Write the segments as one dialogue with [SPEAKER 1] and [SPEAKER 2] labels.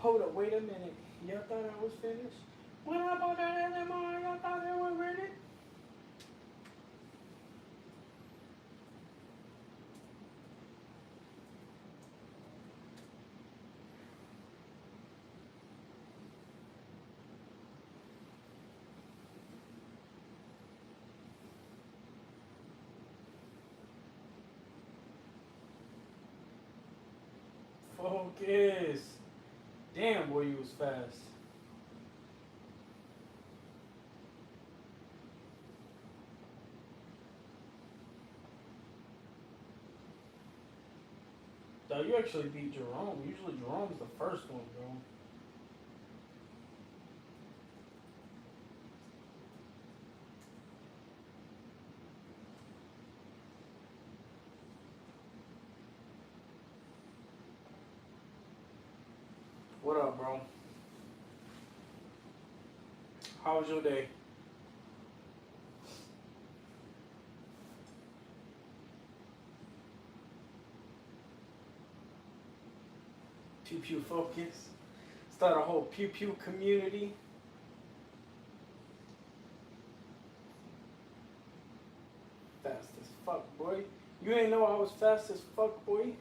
[SPEAKER 1] Hold up, wait a minute. Y'all thought I was finished? When I bought that LMR, y'all thought I was ready? Focus. Damn, boy, you was fast. Though you actually beat Jerome. Usually Jerome's the first one, bro. What up, bro? How was your day? Pew pew focus. Start a whole pew pew community. Fast as fuck, boy. You ain't know I was fast as fuck, boy.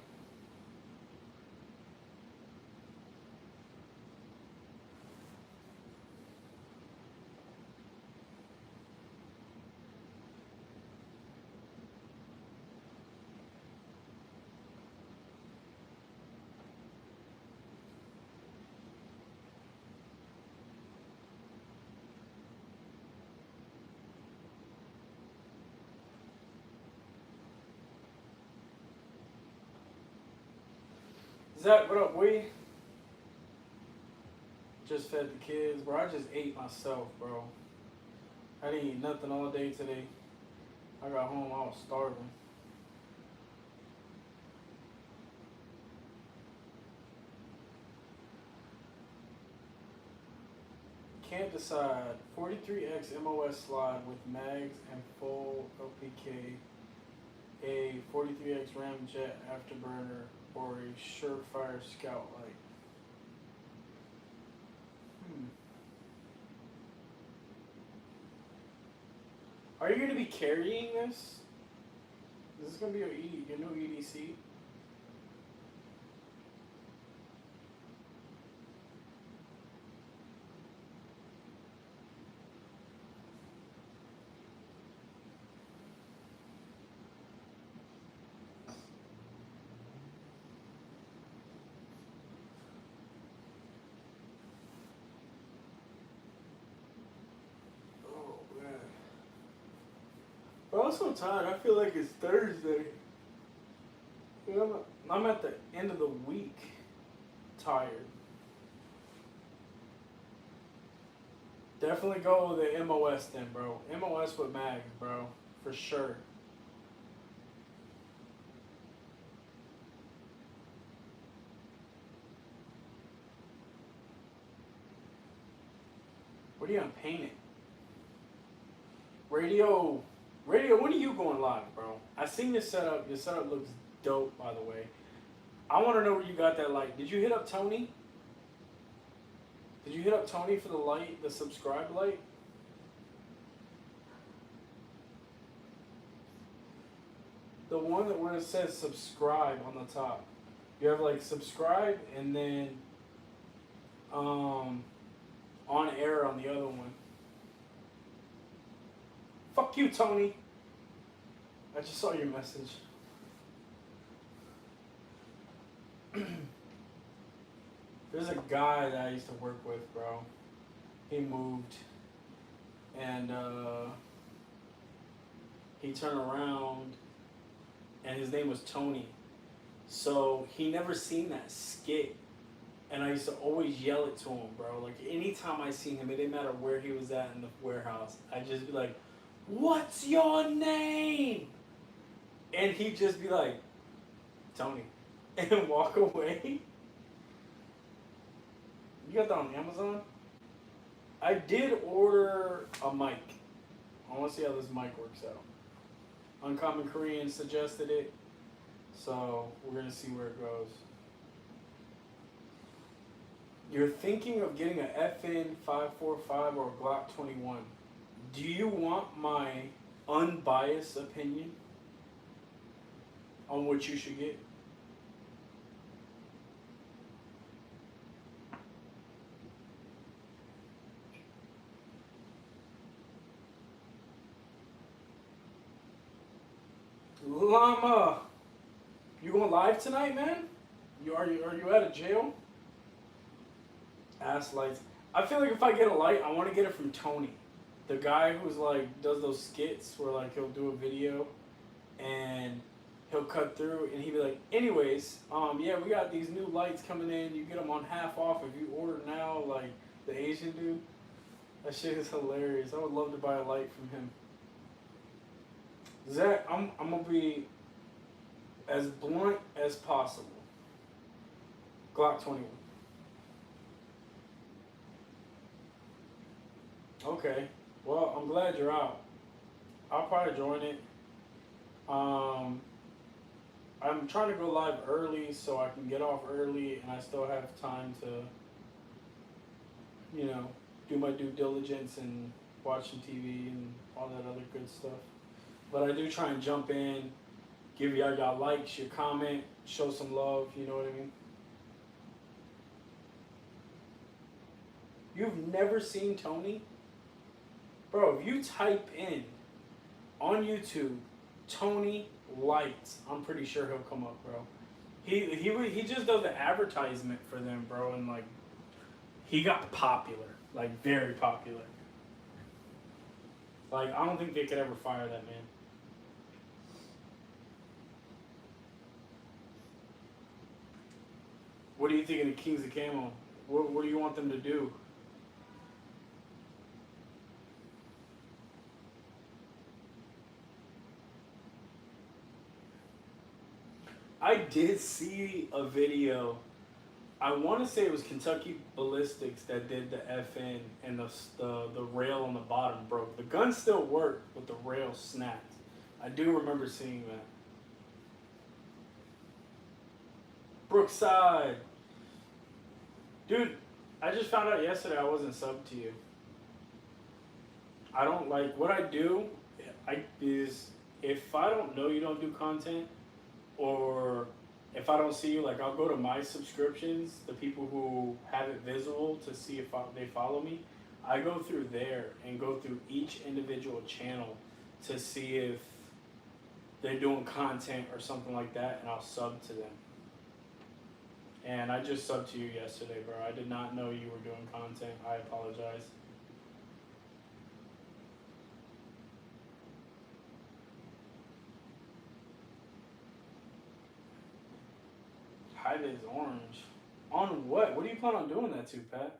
[SPEAKER 1] Zach, what up, boy? Just fed the kids, bro. I just ate myself, bro. I didn't eat nothing all day today. I got home, I was starving. Can't decide. 43X MOS slide with mags and full OPK. A 43X ramjet afterburner or a surefire scout light. Hmm. Are you going to be carrying this? Is this going to be your new EDC? Oh, man. Bro, I'm so tired. I feel like it's Thursday. You know, I'm at the end of the week tired. Definitely go with the MOS then, bro. MOS with mags, bro. For sure. What are you gonna paint it? Radio, radio. When are you going live, bro? I seen your setup. Your setup looks dope, by the way. I want to know where you got that light. Did you hit up Tony? Did you hit up Tony for the light, the subscribe light? The one that where it says subscribe on the top. You have like subscribe and then um on air on the other one. Fuck you, Tony. I just saw your message. There's a guy that I used to work with, bro. He moved and he turned around and his name was Tony. So he never seen that skit. And I used to always yell it to him, bro. Like anytime I seen him, it didn't matter where he was at in the warehouse. I'd just be like, "What's your name?" And he'd just be like, "Tony," and walk away. You got that on Amazon? I did order a mic. I want to see how this mic works out. Uncommon Korean suggested it, so we're gonna see where it goes. You're thinking of getting a FN 545 or a Glock 21. Do you want my unbiased opinion on what you should get? Llama, you going live tonight, man? Are you out of jail? Ass lights. I feel like if I get a light, I want to get it from Tony, the guy who's like does those skits where like he'll do a video and he'll cut through and he'll be like, anyways, yeah, we got these new lights coming in. You get them on half off if you order now. Like the Asian dude. That shit is hilarious. I would love to buy a light from him. Zach, I'm gonna be as blunt as possible. Glock 21. Okay. Well, I'm glad you're out. I'll probably join it. Um, I'm trying to go live early so I can get off early and I still have time to, do my due diligence and watch some TV and all that other good stuff. But I do try and jump in, give y'all likes, your comment, show some love, you know what I mean? You've never seen Tony? Bro, if you type in on YouTube Tony Lights, I'm pretty sure he'll come up, bro. He just does the advertisement for them, bro, and like he got popular, like very popular. Like I don't think they could ever fire that man. What do you think of the Kings of Camo? What do you want them to do? I did see a video. I want to say it was Kentucky Ballistics that did the FN and the rail on the bottom broke. The gun still worked, but the rail snapped. I do remember seeing that. Brookside. Dude, I just found out yesterday I wasn't subbed to you. I don't like what I do. Is if I don't know you don't do content, or if I don't see you, like I'll go to my subscriptions, the people who have it visible to see if they follow me. I go through there and go through each individual channel to see if they're doing content or something like that, and I'll sub to them. And I just subbed to you yesterday, bro. I did not know you were doing content. I apologize. Hide is orange. On what? What do you plan on doing that to, Pat?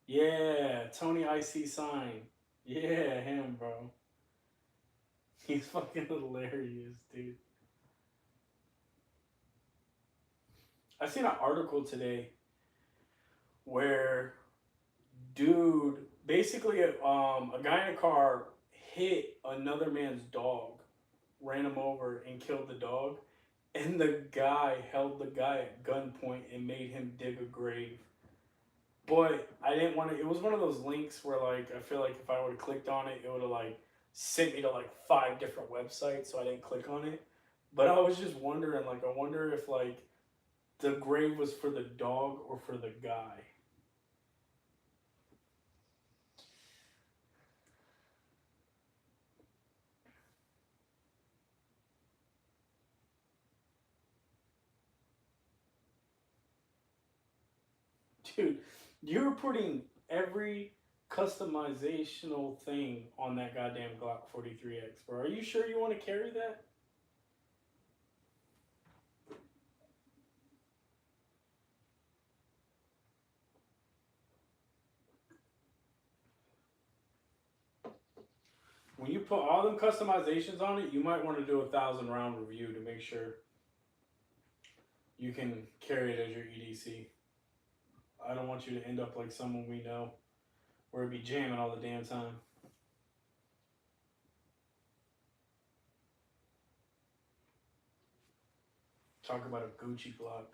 [SPEAKER 1] Yeah, Tony IC sign. Yeah, him, bro. He's fucking hilarious, dude. I seen an article today where dude basically a guy in a car hit another man's dog, ran him over and killed the dog, and the guy held the guy at gunpoint and made him dig a grave. But I didn't want to. It was one of those links where like I feel like if I would have clicked on it, it would have like sent me to like 5 different websites, so I didn't click on it. But I was just wondering, like, I wonder if like the grave was for the dog or for the guy. Dude, you're putting every customizational thing on that goddamn Glock 43X, bro. Are you sure you want to carry that? When you put all them customizations on it, you might want to do a 1,000-round review to make sure you can carry it as your EDC. I don't want you to end up like someone we know where it be jamming all the damn time. Talk about a Gucci Glock.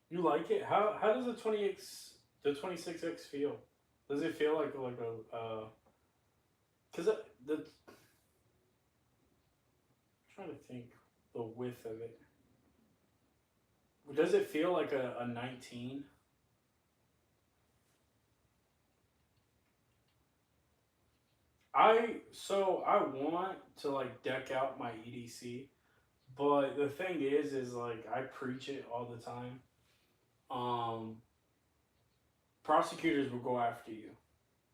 [SPEAKER 1] You like it? How does the 26X feel? Does it feel like a because the I'm trying to think the width of it. Does it feel like a 19? I want to like deck out my EDC, but the thing is like I preach it all the time. Um, prosecutors will go after you.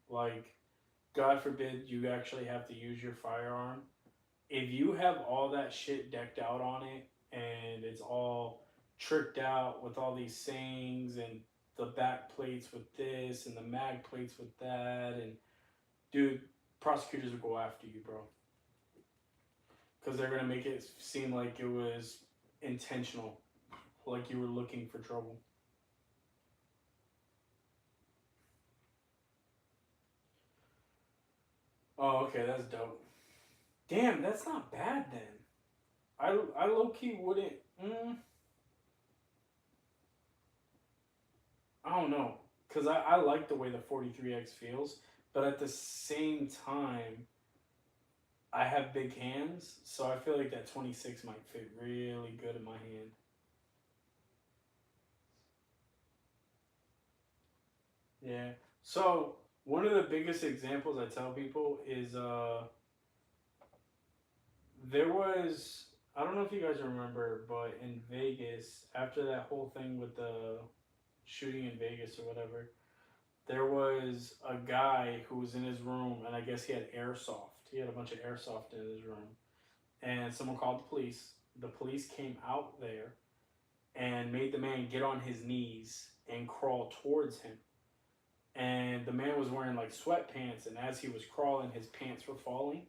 [SPEAKER 1] Like, God forbid you actually have to use your firearm. If you have all that shit decked out on it and it's all tricked out with all these sayings and the back plates with this and the mag plates with that, and dude, prosecutors will go after you, bro, because they're gonna make it seem like it was intentional, like you were looking for trouble. Oh, okay, that's dope. Damn, that's not bad then. I low key wouldn't. I don't know, cause I like the way the 43X feels, but at the same time, I have big hands, so I feel like that 26 might fit really good in my hand. Yeah. So one of the biggest examples I tell people is there was, I don't know if you guys remember, but in Vegas, after that whole thing with the shooting in Vegas or whatever, there was a guy who was in his room, and I guess he had airsoft. He had a bunch of airsoft in his room, and someone called the police. The police came out there and made the man get on his knees and crawl towards him. And the man was wearing like sweatpants, and as he was crawling, his pants were falling.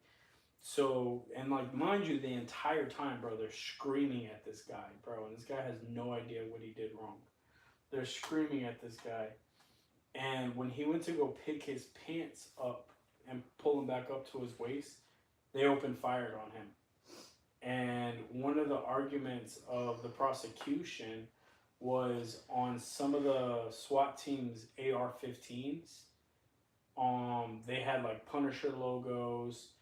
[SPEAKER 1] So, and like, mind you, the entire time, bro, they're screaming at this guy, bro, and this guy has no idea what he did wrong. They're screaming at this guy. And when he went to go pick his pants up and pull them back up to his waist, they opened fire on him. And one of the arguments of the prosecution was on some of the SWAT teams' AR-15s. They had like Punisher logos,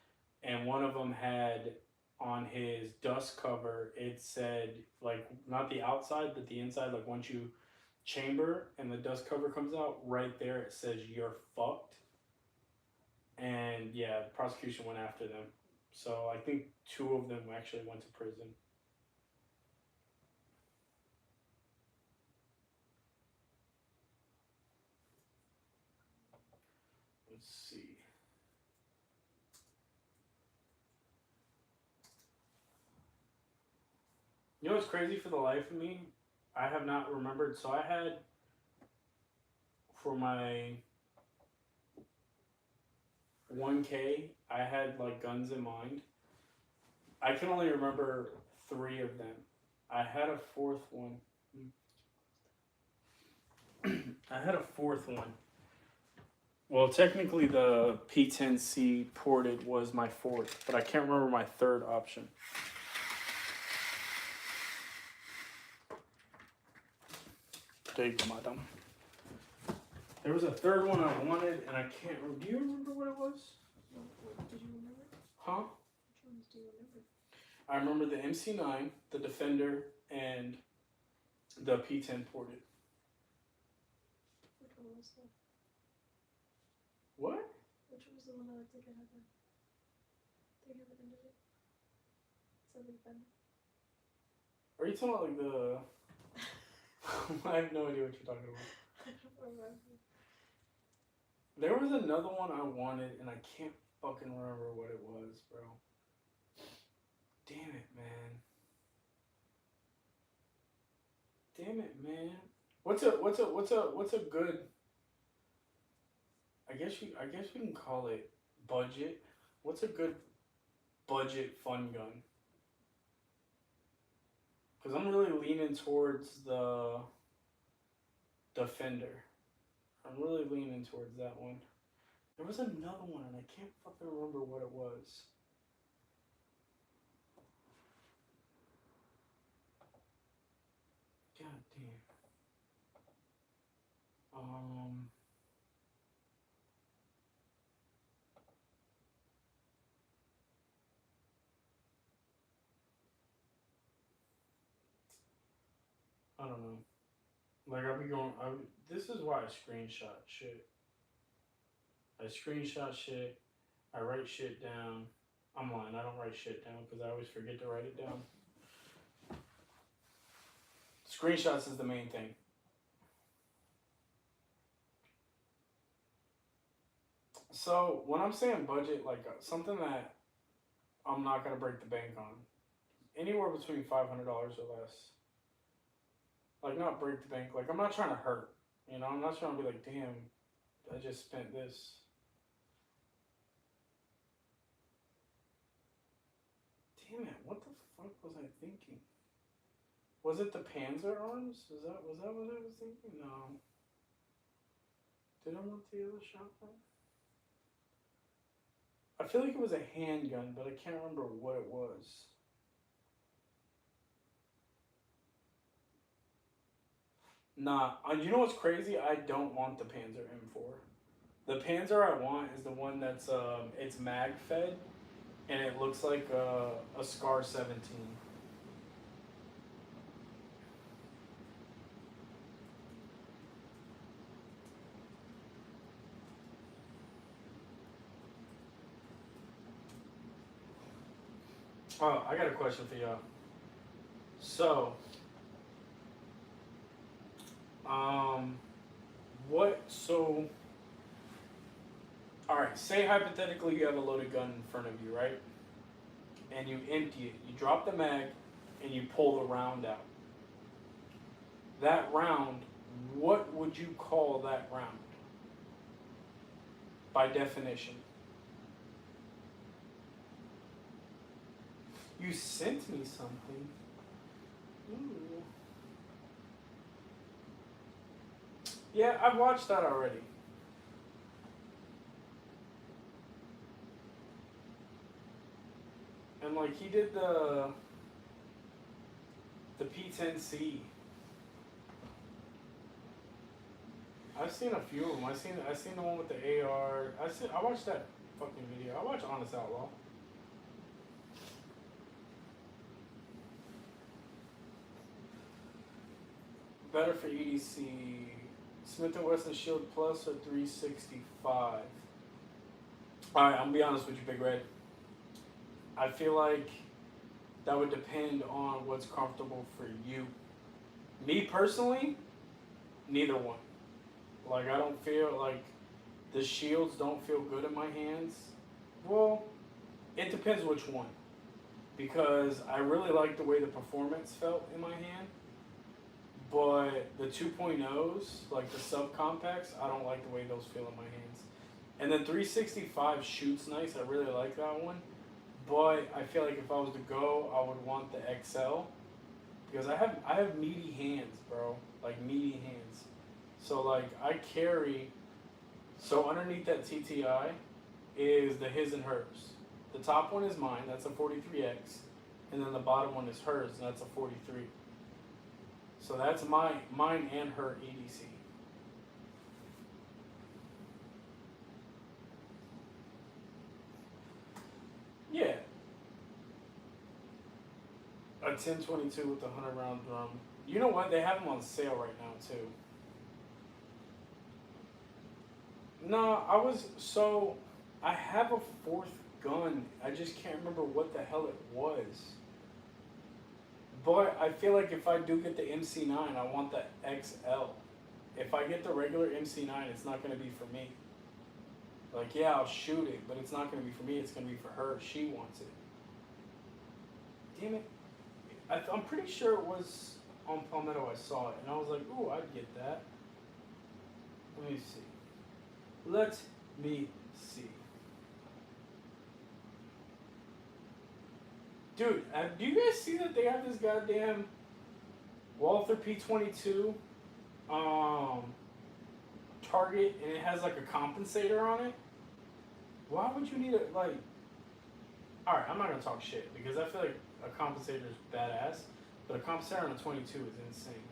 [SPEAKER 1] and one of them had on his dust cover, it said, like, not the outside but the inside, like once you chamber and the dust cover comes out, right there it says "you're fucked." And yeah, the prosecution went after them, so I think two of them actually went to prison. Let's see. You know what's crazy? For the life of me, I have not remembered. So I had, for my 1K, I had like guns in mind. I can only remember three of them. I had a fourth one. I had a fourth one. Well, technically, the P10C ported was my fourth, but I can't remember my third option. There you go, madam. There was a third one I wanted, and I can't remember. Do you remember what it was?
[SPEAKER 2] What did you remember?
[SPEAKER 1] Huh?
[SPEAKER 2] Which ones do you remember?
[SPEAKER 1] I remember the MC9, the Defender, and the P10 ported.
[SPEAKER 2] Which one was the?
[SPEAKER 1] What?
[SPEAKER 2] Which was the one that looked like it had the? They have the end of it. So the Defender.
[SPEAKER 1] Are you talking about like the? I have no idea what you're talking about.
[SPEAKER 2] I don't remember.
[SPEAKER 1] There was another one I wanted, and I can't fucking remember what it was, bro. Damn it, man. Damn it, man. What's a good? I guess we can call it budget. What's a good budget fun gun? Because I'm really leaning towards the Defender. I'm really leaning towards that one. There was another one, and I can't fucking remember what it was. God damn. I don't know. Like I'll be going. This is why I screenshot shit. I screenshot shit. I write shit down. I'm lying. I don't write shit down because I always forget to write it down. Screenshots is the main thing. So when I'm saying budget, like something that I'm not gonna break the bank on, anywhere between $500 or less. Like not break the bank. Like I'm not trying to hurt. You know, I'm not trying to be like, damn, I just spent this. Damn it! What the fuck was I thinking? Was it the Panzer arms? Was that what I was thinking? No. Did I want the other shotgun? I feel like it was a handgun, but I can't remember what it was. Nah, you know what's crazy? I don't want the Panzer M4. The Panzer I want is the one that's it's mag fed, and it looks like a Scar 17. Oh, I got a question for y'all. So, so, alright, say hypothetically you have a loaded gun in front of you, right? And you empty it. You drop the mag, and you pull the round out. That round, what would you call that round? By definition. You sent me something. Ooh. Yeah, I've watched that already. And like he did the P10C. I've seen a few of them. I seen the one with the AR. I watched that fucking video. I watched Honest Outlaw. Better for EDC. Smith & Wesson Shield Plus or 365? Alright, I'm gonna be honest with you, Big Red. I feel like that would depend on what's comfortable for you. Me personally, neither one. Like I don't feel like the shields don't feel good in my hands. Well, it depends which one. Because I really like the way the performance felt in my hand. But the 2.0s, like the subcompacts, I don't like the way those feel in my hands. And then 365 shoots nice. I really like that one. But I feel like if I was to go, I would want the XL. Because I have meaty hands, bro. Like meaty hands. So like I carry, so underneath that TTI is the his and hers. The top one is mine, that's a 43X. And then the bottom one is hers, and that's a 43. So that's mine and her EDC. Yeah. A 1022 with a 100 round drum. You know what? They have them on sale right now too. No, I have a fourth gun. I just can't remember what the hell it was. But I feel like if I do get the MC9, I want the XL. If I get the regular MC9, it's not going to be for me. Like, yeah, I'll shoot it, but it's not going to be for me. It's going to be for her. She wants it. Damn it. I'm pretty sure it was on Palmetto I saw it, and I was like, ooh, I'd get that. Let me see. Let me see. Dude, do you guys see that they have this goddamn Walther P22 target and it has like a compensator on it, why would you need a like? All right, I'm not gonna talk shit because I feel like a compensator is badass, but a compensator on a 22 is insane.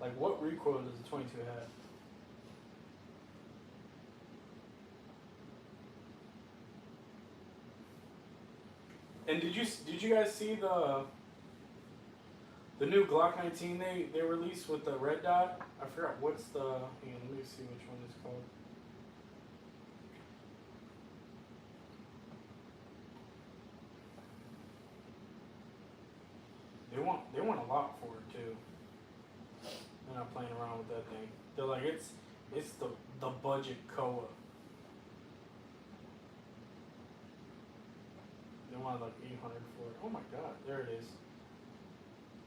[SPEAKER 1] Like, what recoil does a 22 have? And did you guys see the new Glock 19 they released with the red dot? I forgot what's the. Hang on, let me see which one it's called. They want a lot for it too. They're not playing around with that thing. They're like it's the budget Koa. They want like 800 for it. Oh my god, there it is.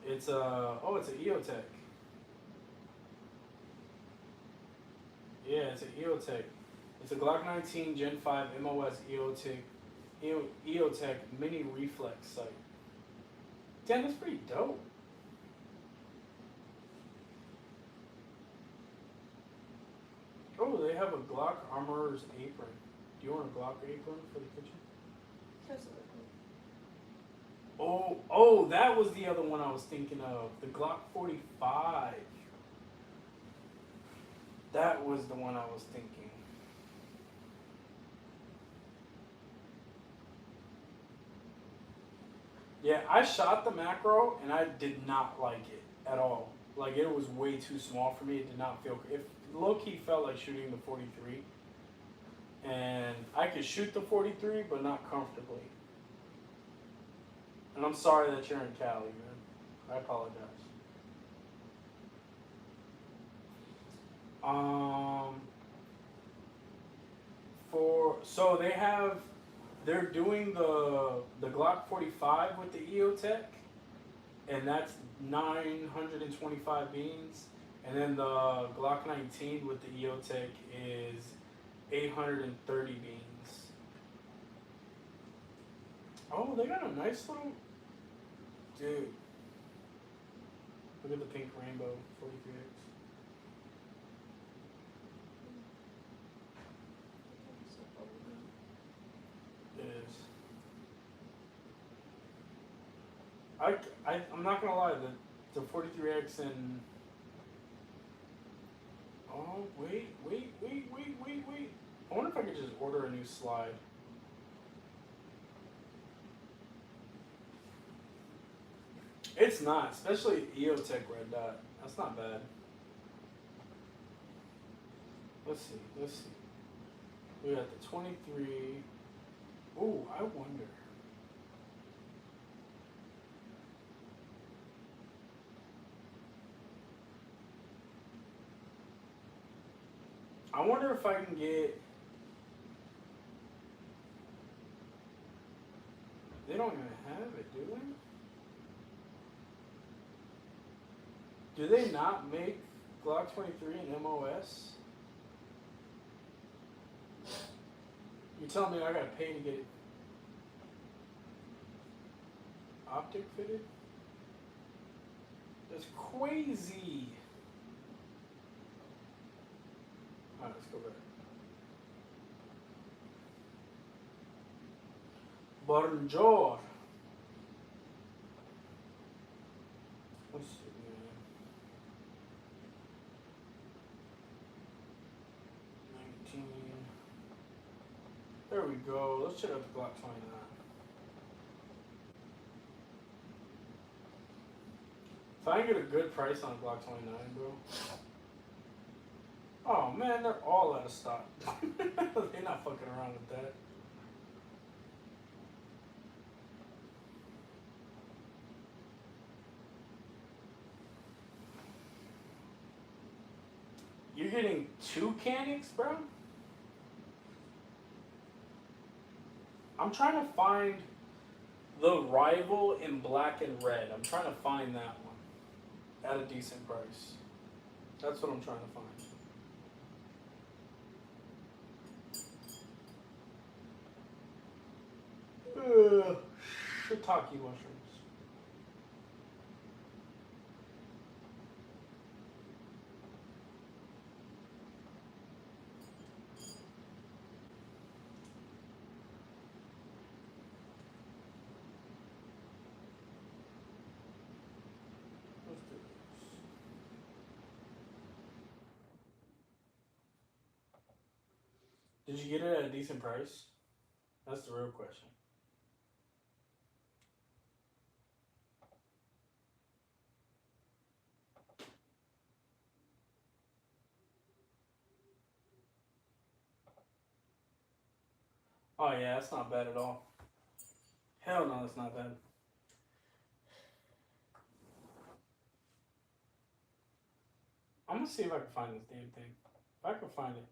[SPEAKER 1] It's it's an EOTech. Yeah, it's an EOTech. It's a Glock 19 Gen 5 MOS EOTech mini reflex sight. Damn, that's pretty dope. Oh, they have a Glock Armorer's apron. Do you want a Glock apron for the kitchen?
[SPEAKER 2] That's really cool.
[SPEAKER 1] Oh, that was the other one I was thinking of. The Glock 45. That was the one I was thinking. Yeah, I shot the macro and I did not like it at all. Like, it was way too small for me. It did not feel. It low key felt like shooting the 43. And I could shoot the 43, but not comfortably. And I'm sorry that you're in Cali, man. I apologize. So they're doing the Glock 45 with the EOTech, and that's 925 beans, and then the Glock 19 with the EOTech is 830 beans. Oh, they got a nice little dude. Look at the pink rainbow 43X. It is. I'm not gonna lie, the 43X and oh wait. I wonder if I could just order a new slide. It's not, especially EOTech red dot. That's not bad. Let's see. We got the 23. Ooh, I wonder. I wonder if I can get. They don't even have it, do they? Do they not make Glock 23 and MOS? You telling me I gotta pay to get it optic fitted? That's crazy. Alright, let's go back. Bonjour. Let's see, man. 19. There we go. Let's check out the Glock 29. If I can get a good price on a Glock 29, bro. Oh man, they're all out of stock. They're not fucking around with that. You're getting 2 Canics, bro? I'm trying to find the rival in black and red. I'm trying to find that one at a decent price. That's what I'm trying to find. Shiitake mushrooms. Did you get it at a decent price? That's the real question. Oh yeah, that's not bad at all. Hell no, that's not bad. I'm gonna see if I can find this damn thing. If I can find it.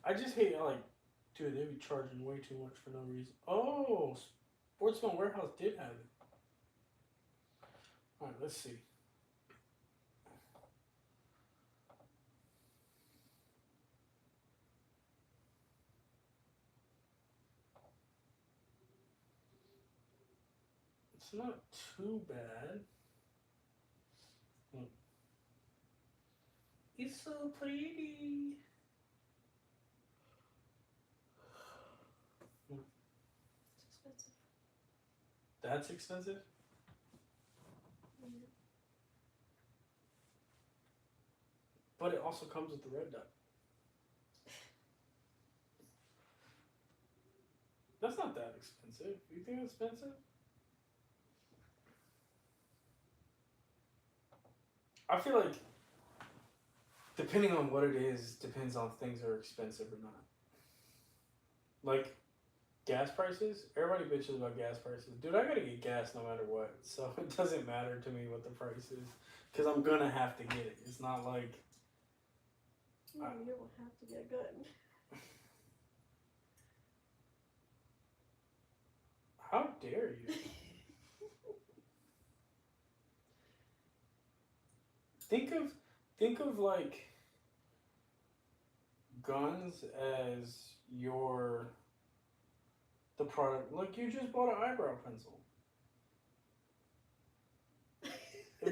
[SPEAKER 1] I just hate like, dude, they be charging way too much for no reason. Oh, Sportsman Warehouse did have it. All right, let's see. It's not too bad. It's so pretty.
[SPEAKER 2] It's expensive.
[SPEAKER 1] That's expensive?
[SPEAKER 2] Yeah.
[SPEAKER 1] But it also comes with the red dot. That's not that expensive. You think it's expensive? I feel like depending on what it is, depends on if things are expensive or not. Like gas prices, everybody bitches about gas prices. Dude, I gotta get gas no matter what, so it doesn't matter to me what the price is, because I'm gonna have to get it. It's not like
[SPEAKER 2] No, you don't have to get a gun.
[SPEAKER 1] how dare you? Think of like guns as the product. Like you just bought an eyebrow pencil.
[SPEAKER 2] My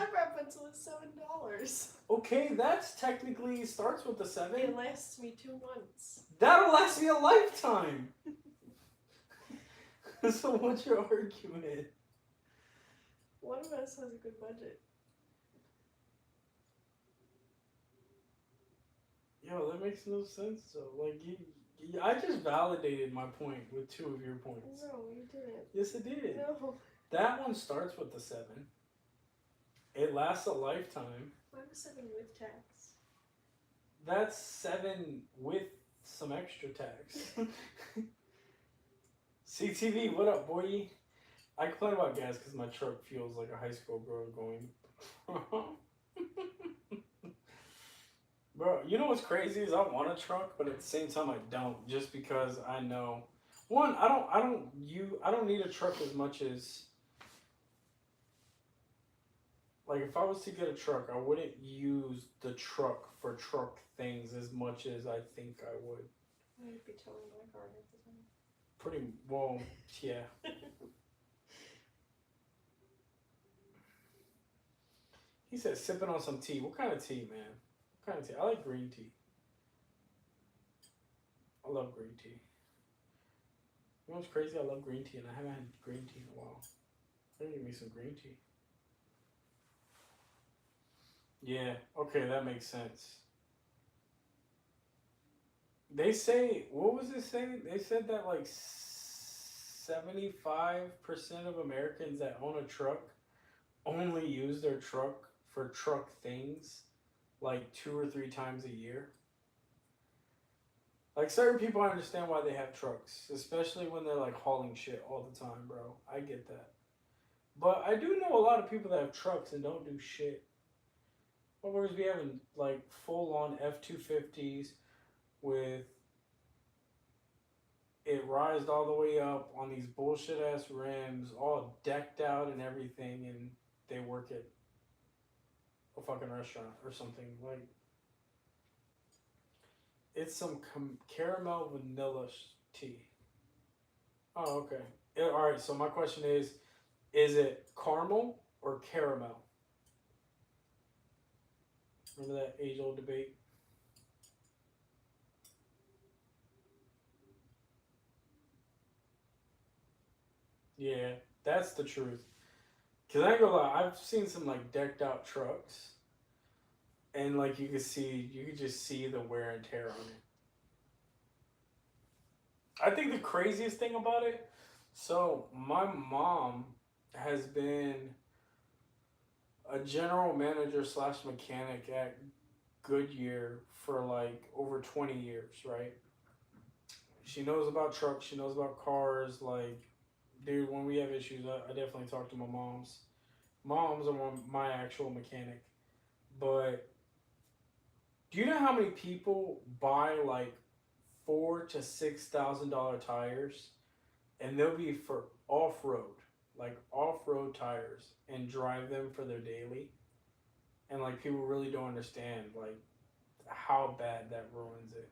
[SPEAKER 2] eyebrow pencil is $7.
[SPEAKER 1] Okay, that's technically starts with the 7.
[SPEAKER 2] It lasts me 2 months.
[SPEAKER 1] That'll last me a lifetime. So what's your argument?
[SPEAKER 2] One of us has a good budget.
[SPEAKER 1] Yo, that makes no sense though. Like I just validated my point with 2 of your points.
[SPEAKER 2] No, you didn't.
[SPEAKER 1] Yes, it did.
[SPEAKER 2] No.
[SPEAKER 1] That one starts with the 7. It lasts a lifetime.
[SPEAKER 2] Mine was 7 with tax.
[SPEAKER 1] That's 7 with some extra tax. CTV, what up, boy? I complain about gas because my truck feels like a high school girl going. Bro, you know what's crazy is I want a truck, but at the same time I don't, just because I know. One, I don't need a truck as much as, like, if I was to get a truck, I wouldn't use the truck for truck things as much as I think I would.
[SPEAKER 2] I'd be towing my car half the time.
[SPEAKER 1] Pretty well, yeah. He said sipping on some tea. What kind of tea, man? What kind of tea? I like green tea. I love green tea. You know what's crazy? I love green tea, and I haven't had green tea in a while. I need to make some green tea. Yeah, okay, that makes sense. They say, what was it saying? They said that like 75% of Americans that own a truck only use their truck for truck things like 2 or 3 times a year. Like certain people, I understand why they have trucks, especially when they're like hauling shit all the time, bro. I get that. But I do know a lot of people that have trucks and don't do shit. Whereas we having like full on F-250s with it rised all the way up on these bullshit ass rims, all decked out and everything, and they work at a fucking restaurant or something. Like, it's some caramel vanilla tea. Oh, okay. Alright, so my question is it caramel or caramel? Remember that age-old debate? Yeah, that's the truth. Cause I ain't gonna lie, I've seen some like decked out trucks, and like you could just see the wear and tear on it. I think the craziest thing about it, so my mom has been a general manager slash mechanic at Goodyear for like over 20 years, right? She knows about trucks, she knows about cars. Like, dude, when we have issues, I definitely talk to my mom's. Mom's my actual mechanic. But do you know how many people buy like $4,000 to $6,000 tires, and they'll be for off road, like off road tires, and drive them for their daily? And like people really don't understand like how bad that ruins it.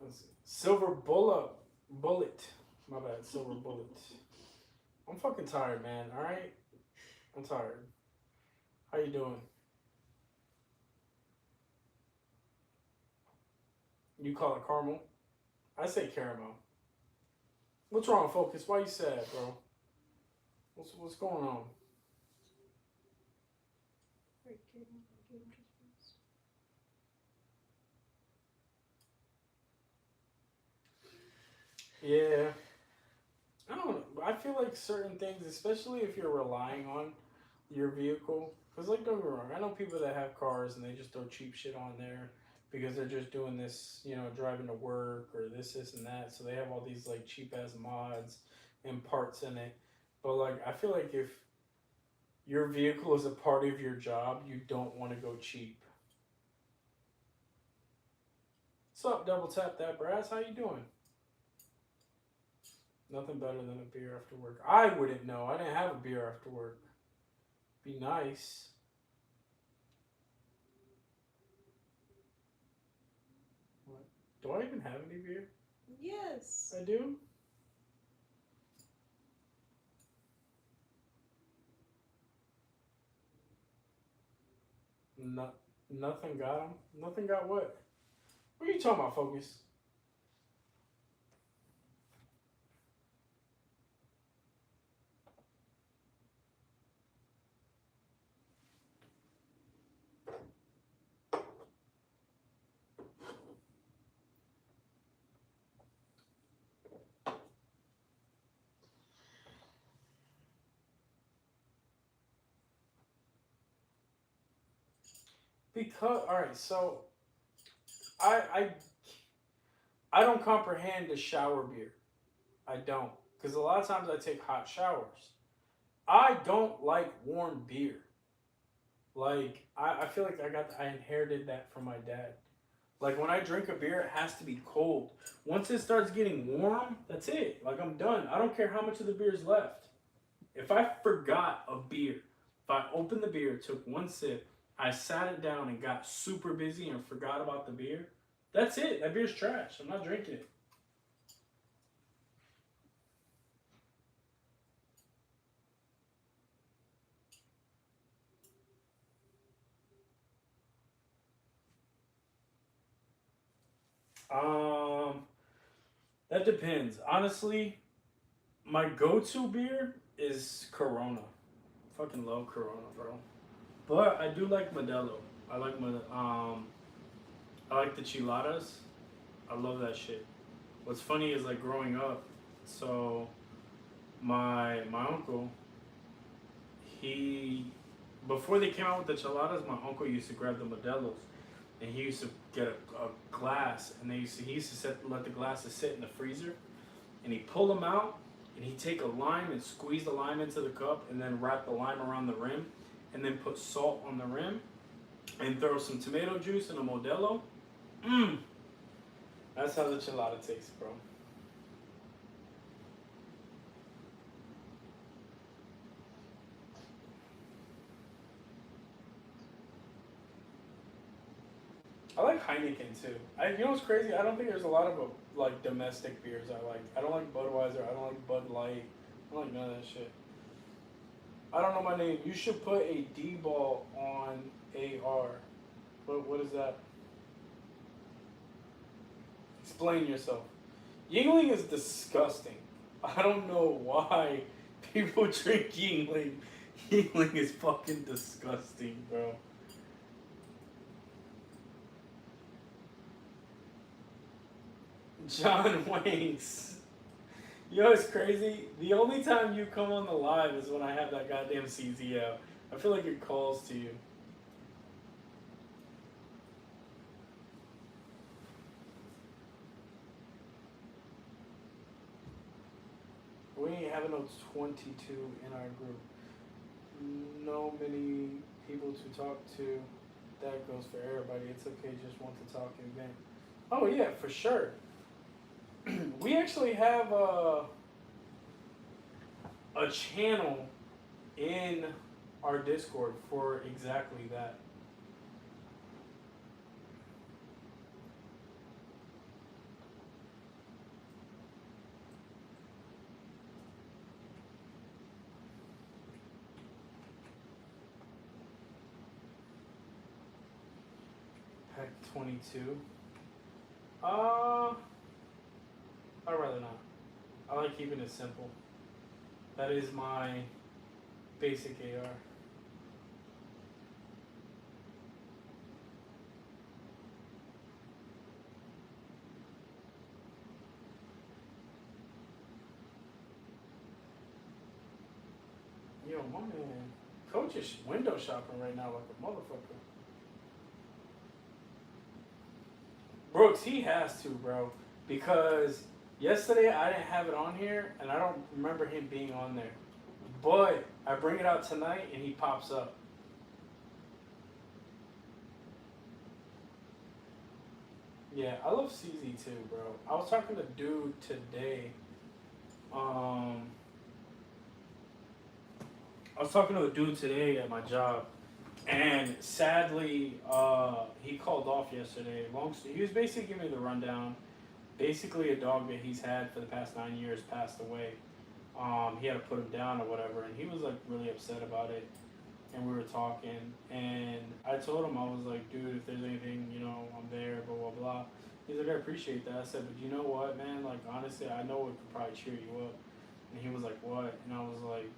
[SPEAKER 1] Let's see. Silver bullet. My bad, silver bullet. I'm fucking tired, man. All right, I'm tired. How you doing? You call it caramel? I say caramel. What's wrong, Focus? Why you sad, bro? What's going on?
[SPEAKER 2] Right, game just froze.
[SPEAKER 1] Yeah, I don't know. I feel like certain things, especially if you're relying on your vehicle, because like don't get me wrong, I know people that have cars and they just throw cheap shit on there because they're just doing this, driving to work or this, and that. So they have all these like cheap ass mods and parts in it. But like, I feel like if your vehicle is a part of your job, you don't want to go cheap. What's up, double tap that brass? How you doing? Nothing better than a beer after work. I wouldn't know. I didn't have a beer after work. Be nice. What? Do I even have any beer?
[SPEAKER 2] Yes.
[SPEAKER 1] I do. No, nothing got him. Nothing got what? What are you talking about, Focus? Because all right, so I I I don't comprehend the shower beer. I don't, because a lot of times I take hot showers. I don't like warm beer. Like I feel like I inherited that from my dad. Like when I drink a beer, it has to be cold. Once it starts getting warm, that's it. Like I'm done. I don't care how much of the beer is left. If I forgot a beer, if I opened the beer, took one sip, I sat it down and got super busy and forgot about the beer, that's it. That beer's trash. I'm not drinking it. Um, that depends. Honestly, my go-to beer is Corona. Fucking love Corona, bro. But I do like Modelo. I like I like the chiladas. I love that shit. What's funny is like growing up, so my uncle, he before they came out with the chiladas, my uncle used to grab the Modelos, and he used to get a glass, and he used to let the glasses sit in the freezer, and he pull them out, and he take a lime and squeeze the lime into the cup, and then wrap the lime around the rim, and then put salt on the rim, and throw some tomato juice in a Modelo. Mmm, that's how the chilada tastes, bro. I like Heineken too. You know what's crazy? I don't think there's a lot of like domestic beers I like. I don't like Budweiser. I don't like Bud Light. I don't like none of that shit. I don't know my name. You should put a D ball on AR. What is that? Explain yourself. Yingling is disgusting. I don't know why people drink Yingling. Yingling is fucking disgusting, bro. John Wanks. You know what's crazy? The only time you come on the live is when I have that goddamn CZ out. I feel like it calls to you. We ain't having no 22 in our group. No many people to talk to. That goes for everybody. It's okay, just want to talk and vent. Oh yeah, for sure. We actually have a channel in our Discord for exactly that. Pack 22. I'd rather not. I like keeping it simple. That is my basic AR. Yo, my man, Coach is window shopping right now like a motherfucker. Brooks, he has to, bro, because yesterday I didn't have it on here, and I don't remember him being on there. But I bring it out tonight, and he pops up. Yeah, I love CZ too, bro. I was talking to dude today. I was talking to a dude today at my job, and sadly, he called off yesterday. He was basically giving me the rundown. Basically, a dog that he's had for the past 9 years passed away. He had to put him down or whatever, and he was like really upset about it. And we were talking, and I told him, I was like, dude, if there's anything, you know, I'm there, blah blah blah. He's like, I appreciate that. I said, but you know what, man? Like honestly, I know it could probably cheer you up. And he was like, what? And I was like,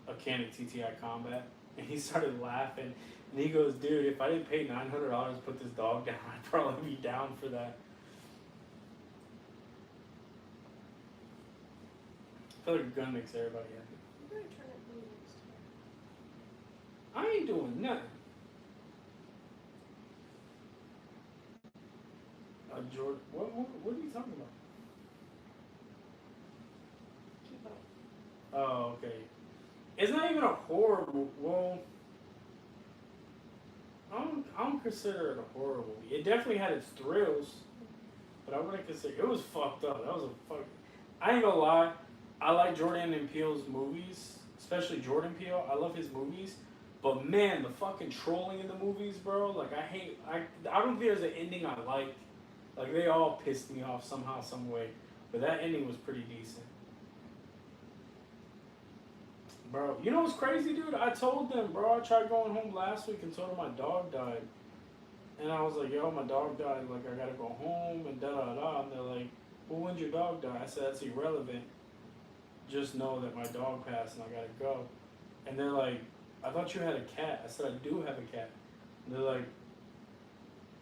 [SPEAKER 1] a Canon TTI Combat. And he started laughing, and he goes, dude, if I didn't pay $900 to put this dog down, I'd probably be down for that. I feel like a gun makes everybody happy.
[SPEAKER 2] I'm gonna turn it blue next time.
[SPEAKER 1] I ain't doing nothing. Jordan, what are you talking about?
[SPEAKER 2] Keep up.
[SPEAKER 1] Oh, okay. It's not even a horror movie. Well, I don't consider it a horror movie. It definitely had its thrills, but I wouldn't consider it was fucked up. That was a fuck. I ain't gonna lie. I like Jordan and Peele's movies, especially Jordan Peele. I love his movies, but man, the fucking trolling in the movies, bro. Like I don't think there's an ending I like. Like they all pissed me off somehow, some way. But that ending was pretty decent. Bro, you know what's crazy, dude? I told them, bro, I tried going home last week and told them my dog died. And I was like, yo, my dog died, like I gotta go home and da da da. And they're like, well, when'd your dog die? I said, that's irrelevant. Just know that my dog passed and I gotta go. And they're like, I thought you had a cat. I said, I do have a cat. And they're like,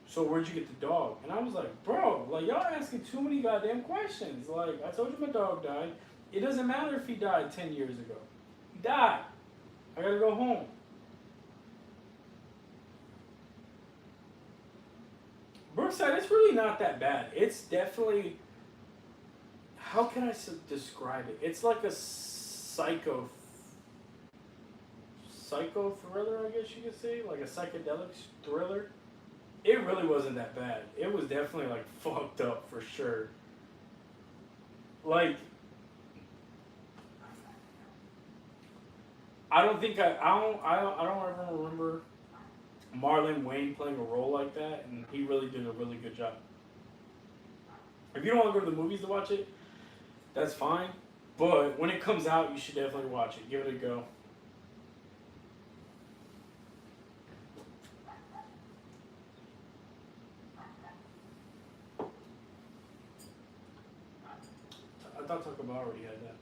[SPEAKER 1] so where'd you get the dog? And I was like, bro, like y'all asking too many goddamn questions. Like, I told you my dog died. It doesn't matter if he died 10 years ago. He died. I gotta go home. Brookside, it's really not that bad. It's definitely, how can I describe it? It's like a psycho thriller, I guess you could say, like a psychedelic thriller. It really wasn't that bad. It was definitely like fucked up for sure. Like, I don't ever remember Marlon Wayne playing a role like that, and he really did a really good job. If you don't want to go to the movies to watch it, that's fine. But when it comes out, you should definitely watch it. Give it a go. thought Taco Bell already had that.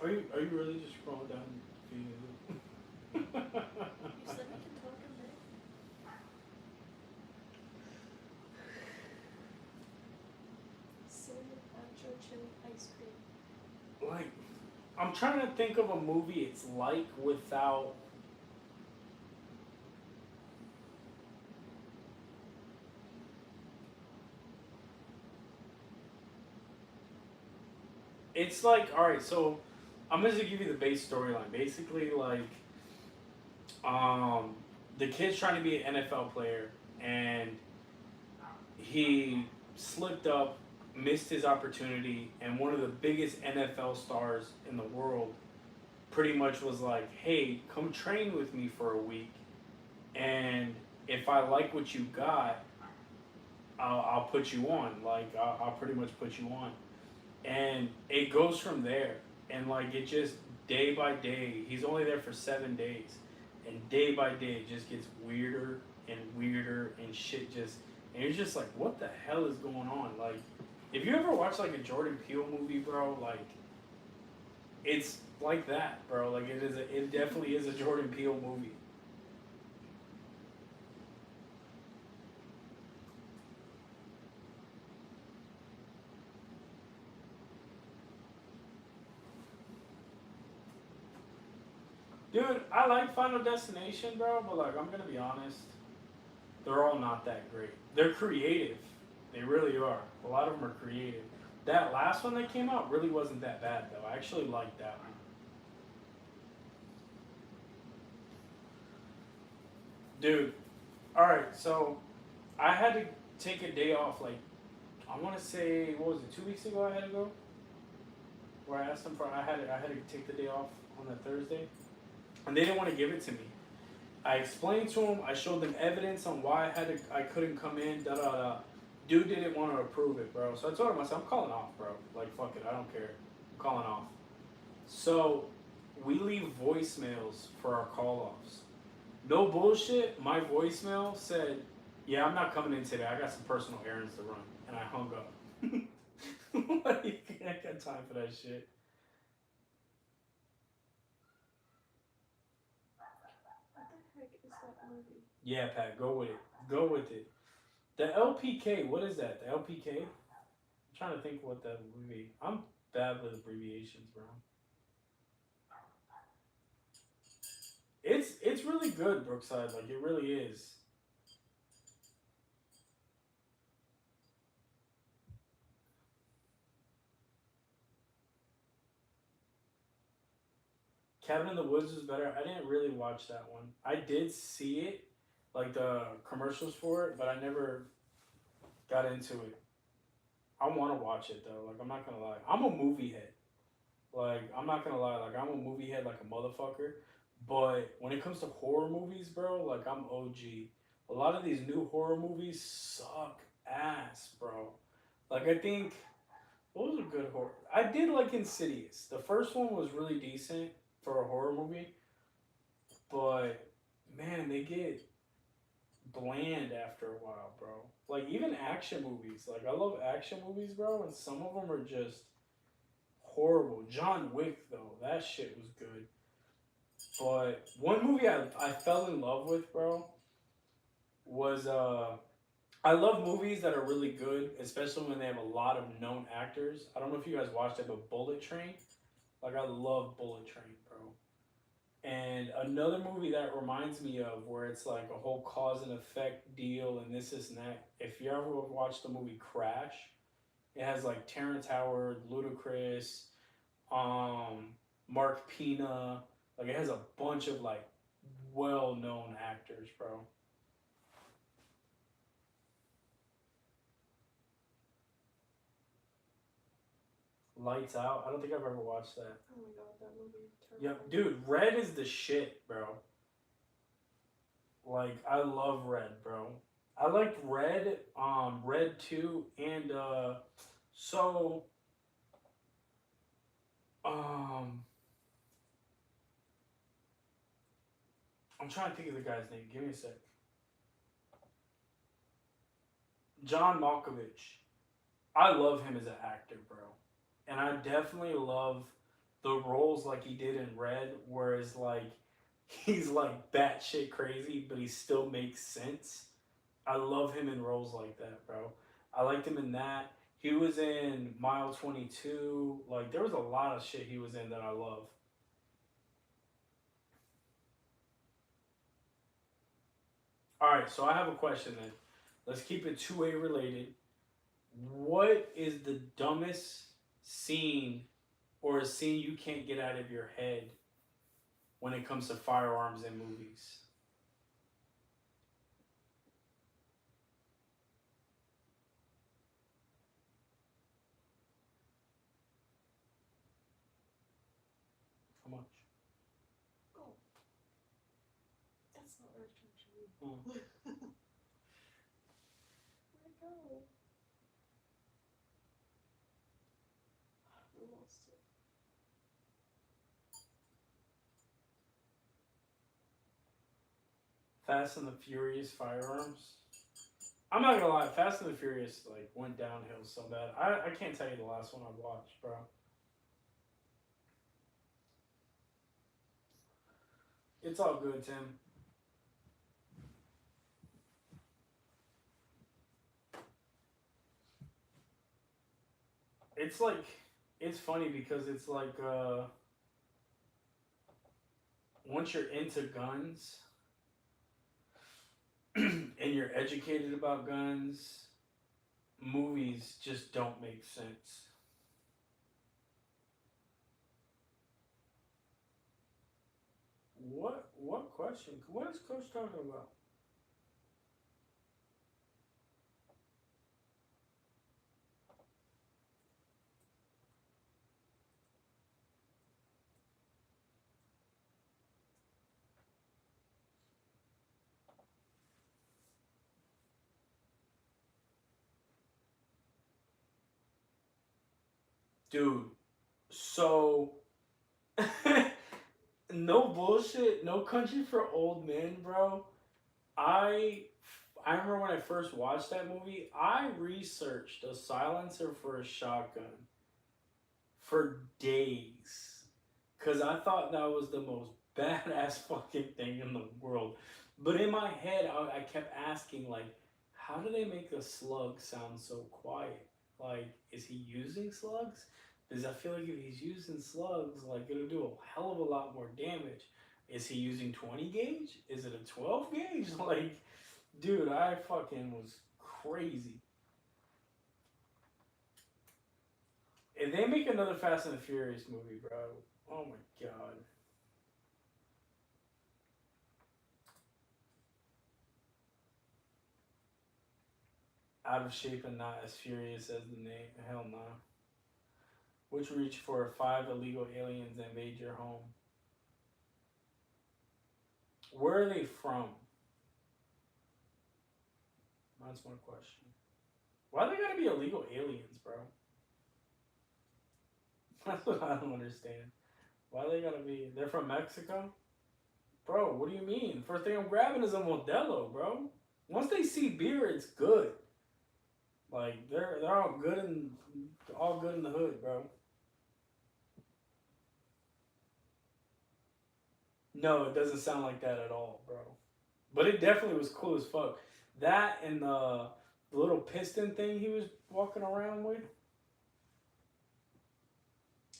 [SPEAKER 1] Are you really just scrolling down feeding it?
[SPEAKER 2] You said we can talk a bit. Cinnamon nacho chili ice cream.
[SPEAKER 1] Like, I'm trying to think of a movie it's like without. It's like, alright, so I'm gonna give you the base storyline. Basically, like, the kid's trying to be an NFL player, and he slipped up, missed his opportunity, and one of the biggest NFL stars in the world pretty much was like, hey, come train with me for a week, and if I like what you got, I'll put you on. Like, I'll pretty much put you on. And it goes from there. And, like, it just, day by day, he's only there for 7 days. And day by day, it just gets weirder and shit just, and you're just like, what the hell is going on? Like, if you ever watch, like, a Jordan Peele movie, bro, like, it's like that, bro. Like, it definitely is a Jordan Peele movie. Dude, I like Final Destination, bro, but, like, I'm gonna be honest, they're all not that great. They're creative. They really are. A lot of them are creative. That last one that came out really wasn't that bad, though. I actually liked that one. Dude, alright, so I had to take a day off, like, I want to say, what was it, 2 weeks ago I had to go? Where I asked them for, I had to take the day off on that Thursday. And they didn't want to give it to me. I explained to them, I showed them evidence on why I couldn't come in, da da da. Dude didn't want to approve it, bro. So I told him, I said, I'm calling off, bro. Like, fuck it, I don't care. I'm calling off. So we leave voicemails for our call-offs. No bullshit, my voicemail said, yeah, I'm not coming in today. I got some personal errands to run. And I hung up. Like, I ain't got time for that shit.
[SPEAKER 2] What the heck is that movie?
[SPEAKER 1] Yeah, Pat, go with it. Go with it. The LPK, what is that? The LPK? I'm trying to think what that would be. I'm bad with abbreviations, bro. It's really good, Brookside. Like, it really is. Cabin in the Woods was better. I didn't really watch that one. I did see it, like the commercials for it, but I never got into it. I want to watch it though. Like, I'm not gonna lie. I'm a movie head. Like, I'm not gonna lie. Like, I'm a movie head like a motherfucker. But when it comes to horror movies, bro, like, I'm OG. A lot of these new horror movies suck ass, bro. Like, I think, what was a good horror? I did like Insidious. The first one was really decent for a horror movie. But, man, they get bland after a while, bro. Like, even action movies. Like, I love action movies, bro, and some of them are just horrible. John Wick, though, that shit was good. But one movie I fell in love with, bro, was I love movies that are really good, especially when they have a lot of known actors. I don't know if you guys watched it, but Bullet Train. Like, I love Bullet Train, bro. And another movie that reminds me of where it's like a whole cause and effect deal and this and that. If you ever watched the movie Crash, it has like Terrence Howard, Ludacris, Mark Pena. Like, it has a bunch of like well-known actors, bro. Lights Out. I don't think I've ever watched that.
[SPEAKER 2] Oh my god, that movie.
[SPEAKER 1] Yep, dude. Red is the shit, bro. Like, I love Red, bro. I liked Red, Red 2, and so I'm trying to think of the guy's name. Give me a sec. John Malkovich. I love him as an actor, bro. And I definitely love the roles like he did in Red, where it's like he's like batshit crazy, but he still makes sense. I love him in roles like that, bro. I liked him in that. He was in Mile 22. Like, there was a lot of shit he was in that I love. All right, so I have a question then. Let's keep it 2A related. What is the dumbest scene or a scene you can't get out of your head when it comes to firearms in movies? How much?
[SPEAKER 2] Oh, that's not Earth Junction.
[SPEAKER 1] Hmm.
[SPEAKER 2] Where'd it go? I lost it.
[SPEAKER 1] Fast and the Furious firearms. I'm not gonna lie, Fast and the Furious like went downhill so bad. I can't tell you the last one I watched, bro. It's all good, Tim. It's like it's funny because it's like once you're into guns and you're educated about guns, movies just don't make sense. What question? What is Coach talking about? Dude, so no bullshit, no country for old men, bro. I I remember when I first watched that movie, I researched a silencer for a shotgun for days because I thought that was the most badass fucking thing in the world. But in my head, I kept asking like, how do they make a slug sound so quiet? Like, is he using slugs? Because I feel like if he's using slugs, like it'll do a hell of a lot more damage. Is he using 20 gauge? Is it a 12 gauge? Like, dude, I fucking was crazy. If they make another Fast and the Furious movie, bro, oh my god. Out of shape and not as furious as the name. Hell no. Nah. Which reach for 5 illegal aliens that invade your home. Where are they from? That's my question. Why they gotta be illegal aliens, bro? That's what I don't understand. Why they gotta be? They're from Mexico? Bro, what do you mean? First thing I'm grabbing is a Modelo, bro. Once they see beer, it's good. Like they're all good in the hood, bro. No, it doesn't sound like that at all, bro. But it definitely was cool as fuck. That and the little piston thing he was walking around with.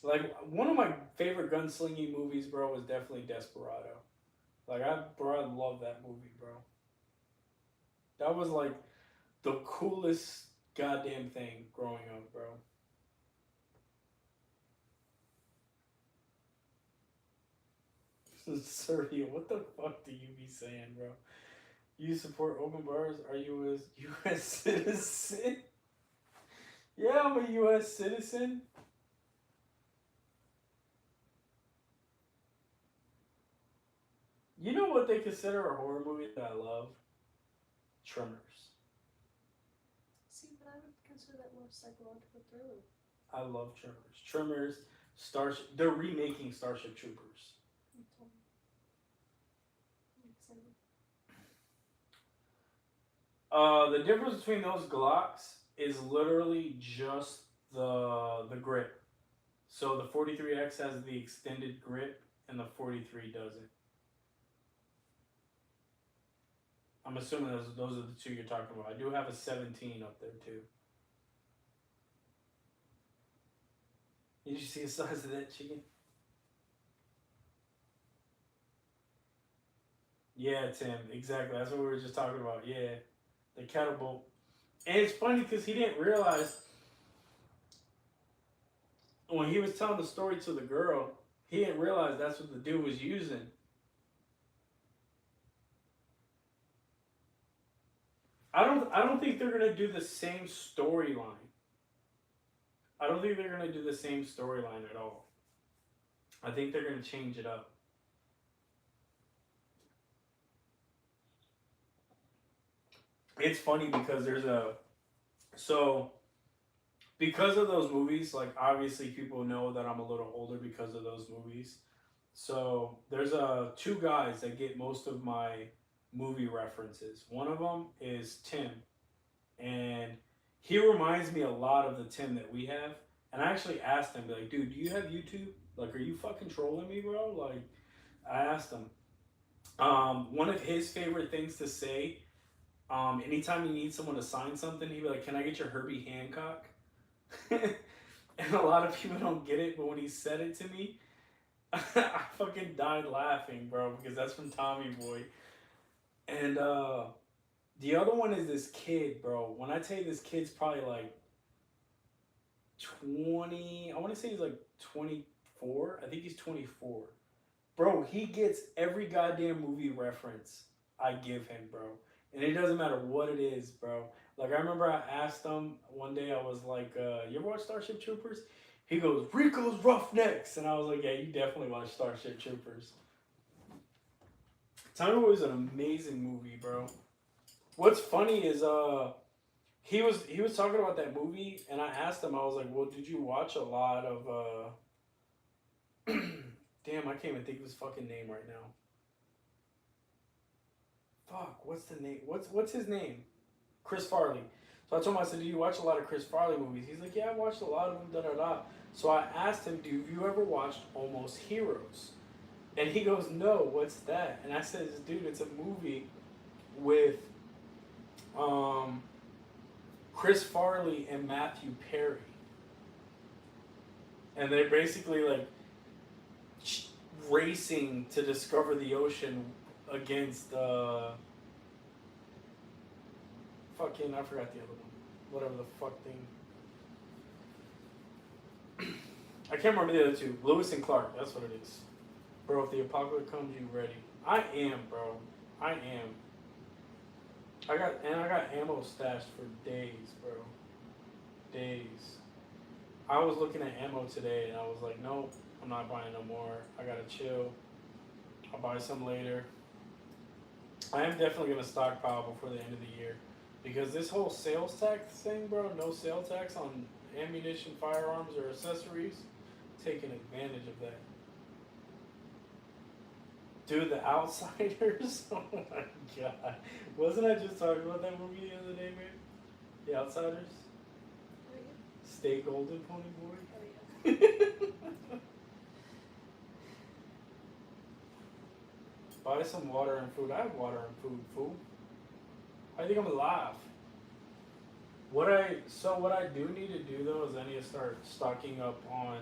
[SPEAKER 1] Like one of my favorite gunslinging movies, bro, was definitely Desperado. Like I love that movie, bro. That was like the coolest goddamn thing growing up, bro. Sergio, what the fuck do you be saying, bro? You support open bars? Are you a U.S. citizen? Yeah, I'm a U.S. citizen. You know what they consider a horror movie that I love? Tremors.
[SPEAKER 2] See, but I would consider that more psychological thriller.
[SPEAKER 1] I love Tremors. Tremors, Starship. They're remaking Starship Troopers.
[SPEAKER 2] You told me. I'm excited.
[SPEAKER 1] The difference between those Glocks is literally just the grip. So the 43X has the extended grip, and the 43 doesn't. I'm assuming those are the two you're talking about. I do have a 17 up there too. Did you see the size of that chicken? Yeah, Tim, exactly. That's what we were just talking about. Yeah, the kettlebell. And it's funny because he didn't realize when he was telling the story to the girl, he didn't realize that's what the dude was using. I don't think they're gonna do the same storyline. I don't think they're gonna do the same storyline at all. I think they're gonna change it up. It's funny because there's a so because of those movies, like obviously people know that I'm a little older because of those movies. So there's two guys that get most of my movie references. One of them is Tim, and he reminds me a lot of the Tim that we have. And I actually asked him, like, dude, do you have YouTube? Like, are you fucking trolling me, bro? Like, I asked him. One of his favorite things to say, anytime he needs someone to sign something, he'd be like, "Can I get your Herbie Hancock?" And a lot of people don't get it, but when he said it to me, I fucking died laughing, bro, because that's from Tommy Boy. And the other one is this kid, bro. When I tell you this kid's probably like 20, I want to say he's like 24. I think he's 24. Bro, he gets every goddamn movie reference I give him, bro. And it doesn't matter what it is, bro. Like, I remember I asked him one day, I was like, you ever watch Starship Troopers? He goes, Rico's Roughnecks. And I was like, yeah, you definitely watch Starship Troopers. Tommy Boy was an amazing movie, bro. What's funny is he was talking about that movie, and I asked him, I was like, well, did you watch a lot of damn, I can't even think of his fucking name right now. Fuck, what's the name? What's his name? Chris Farley. So I told him, I said, do you watch a lot of Chris Farley movies? He's like, yeah, I watched a lot of them, da da da. So I asked him, do you ever watched Almost Heroes? And he goes, no, what's that? And I said, dude, it's a movie with Chris Farley and Matthew Perry. And they're basically like racing to discover the ocean against fucking, I forgot the other one. Whatever the fuck thing. I can't remember the other two. Lewis and Clark, that's what it is. Bro, if the apocalypse comes, you ready? I am, bro. I am. I got ammo stashed for days, bro. Days. I was looking at ammo today and I was like, nope, I'm not buying no more. I gotta chill. I'll buy some later. I am definitely gonna stockpile before the end of the year. Because this whole sales tax thing, bro, no sales tax on ammunition, firearms, or accessories, taking advantage of that. Dude, The Outsiders? Oh my god. Wasn't I just talking about that movie the other day, man? The Outsiders?
[SPEAKER 2] Oh, yeah.
[SPEAKER 1] Stay golden, pony boy.
[SPEAKER 2] Oh, yeah.
[SPEAKER 1] Buy some water and food. I have water and food. I think I'm alive. What I do need to do though is I need to start stocking up on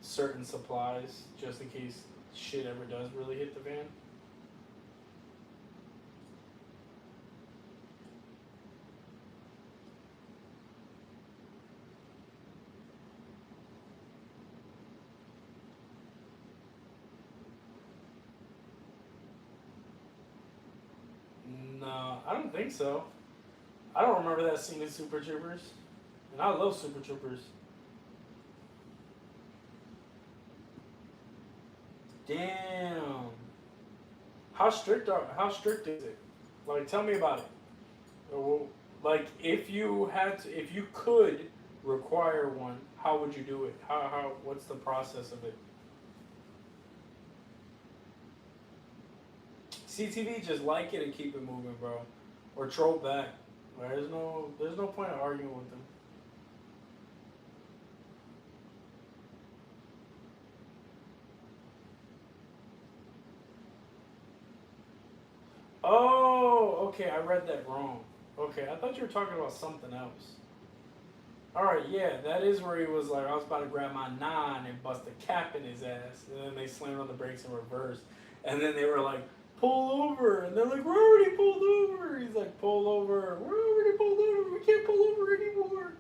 [SPEAKER 1] certain supplies just in case shit ever does really hit the fan. No, I don't think so. I don't remember that scene in Super Troopers. And I love Super Troopers. Damn. How strict is it? Like, tell me about it. Like, if you could require one, how would you do it? What's the process of it? CTV, just like it and keep it moving, bro. Or troll back. There's no point in arguing with them. Oh, okay, I read that wrong. Okay, I thought you were talking about something else. Alright, yeah, that is where he was like, I was about to grab my nine and bust a cap in his ass. And then they slammed on the brakes in reverse. And then they were like, pull over. And they're like, we're already pulled over. He's like, pull over. We're already pulled over. We can't pull over anymore.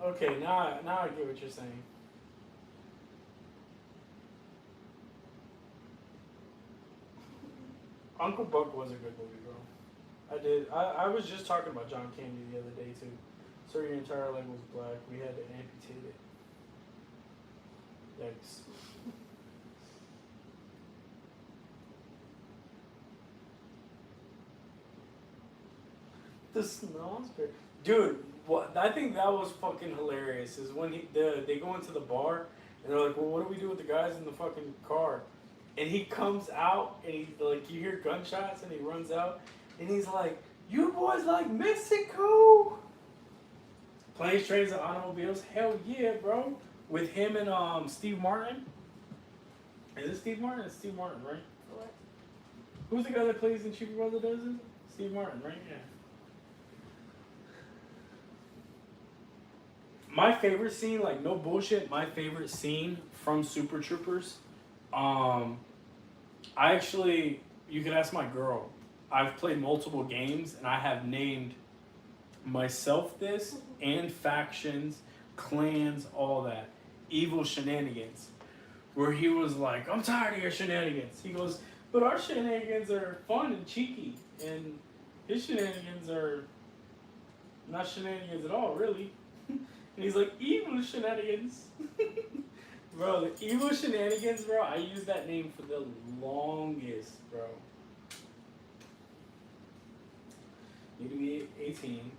[SPEAKER 1] Okay, now I get what you're saying. Uncle Buck was a good movie, bro. I was just talking about John Candy the other day, too. So your entire leg was black. We had to amputate it. Yikes. The Snozzberry. Dude, what I think that was fucking hilarious is when they go into the bar and they're like, well, what do we do with the guys in the fucking car? And he comes out and he like you hear gunshots and he runs out and he's like, you boys like Mexico? Planes, Trains, and Automobiles? Hell yeah, bro. With him and Steve Martin. Is it Steve Martin? It's Steve Martin, right?
[SPEAKER 2] What?
[SPEAKER 1] Who's the guy that plays in Cheaper Brother Does it? Steve Martin, right? Yeah. My favorite scene, like no bullshit, my favorite scene from Super Troopers. I actually, you can ask my girl. I've played multiple games and I have named myself this and factions, clans, all that. Evil Shenanigans. Where he was like, I'm tired of your shenanigans. He goes, but our shenanigans are fun and cheeky. And his shenanigans are not shenanigans at all, really. And he's like, evil shenanigans. Bro, the evil shenanigans, bro, I used that name for the longest, bro. Need to be 18,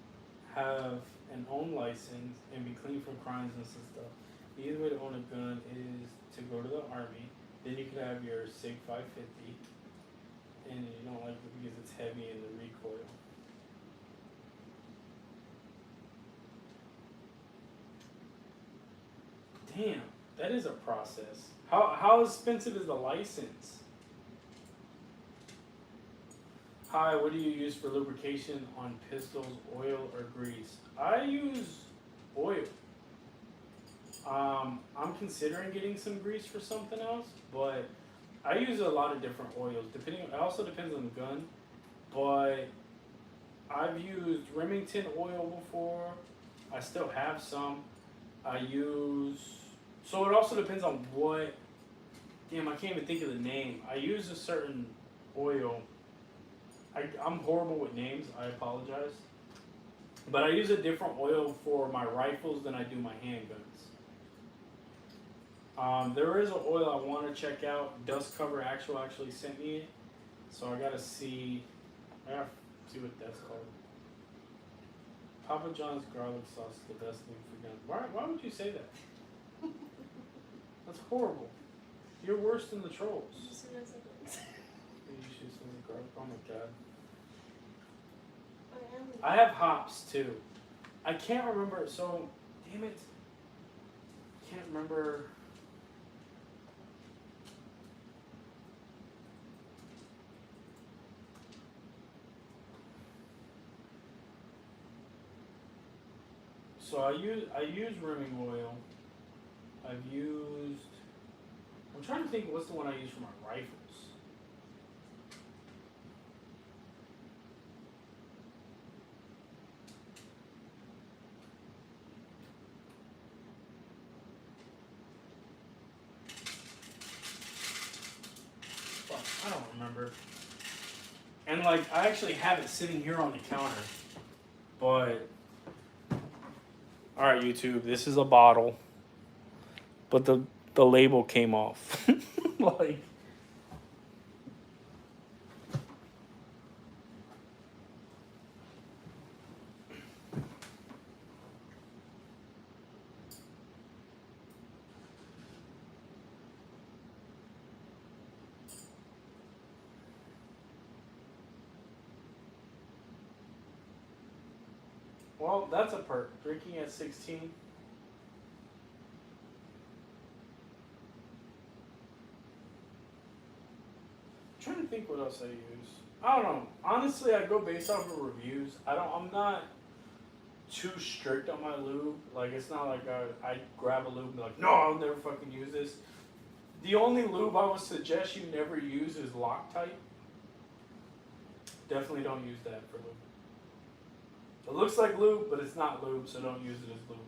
[SPEAKER 1] have an own license, and be clean from crimes and stuff. The easiest way to own a gun is to go to the army. Then you could have your SIG 550. And you don't like it because it's heavy in the recoil. Damn, that is a process. How expensive is the license? Hi, what do you use for lubrication on pistols, oil or grease? I use oil. I'm considering getting some grease for something else, but I use a lot of different oils. It also depends on the gun, but I've used Remington oil before. I still have some. So it also depends on what. Damn, I can't even think of the name. I use a certain oil. I'm horrible with names. I apologize. But I use a different oil for my rifles than I do my handguns. There is an oil I want to check out. Dust Cover actually sent me it. So I gotta see what that's called. Papa John's garlic sauce is the best thing for guns. Why would you say that? That's horrible. You're worse than the trolls. You should some garlic. Oh my god. I have hops too. I can't remember. So, damn it. Can't remember. So I use rimming oil. I'm trying to think what's the one I use for my rifles. Fuck, I don't remember. And like I actually have it sitting here on the counter. But alright YouTube, this is a bottle. But the label came off. Like Well, that's a perk. Drinking at 16. Trying to think what else I use. I don't know. Honestly, I go based off of reviews. I'm not too strict on my lube. Like, it's not like I grab a lube and be like, no, I'll never fucking use this. The only lube I would suggest you never use is Loctite. Definitely don't use that for lube. It looks like lube, but it's not lube, so don't use it as lube.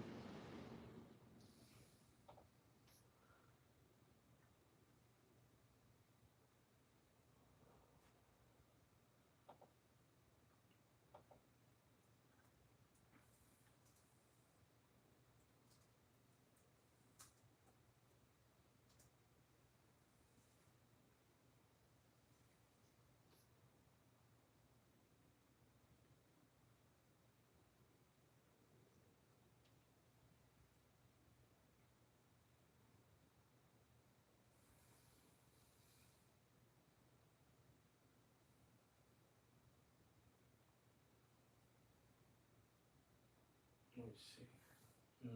[SPEAKER 1] Let me see.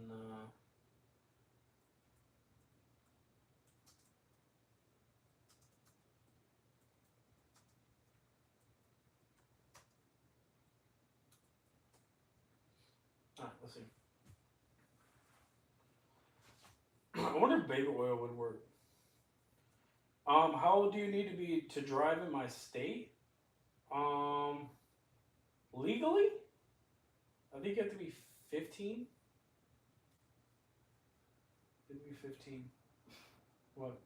[SPEAKER 1] Nah. Alright, let's see. I wonder if baby oil would work. How old do you need to be to drive in my state? Um, Legally? I think you have to be 15. You have to be 15. What?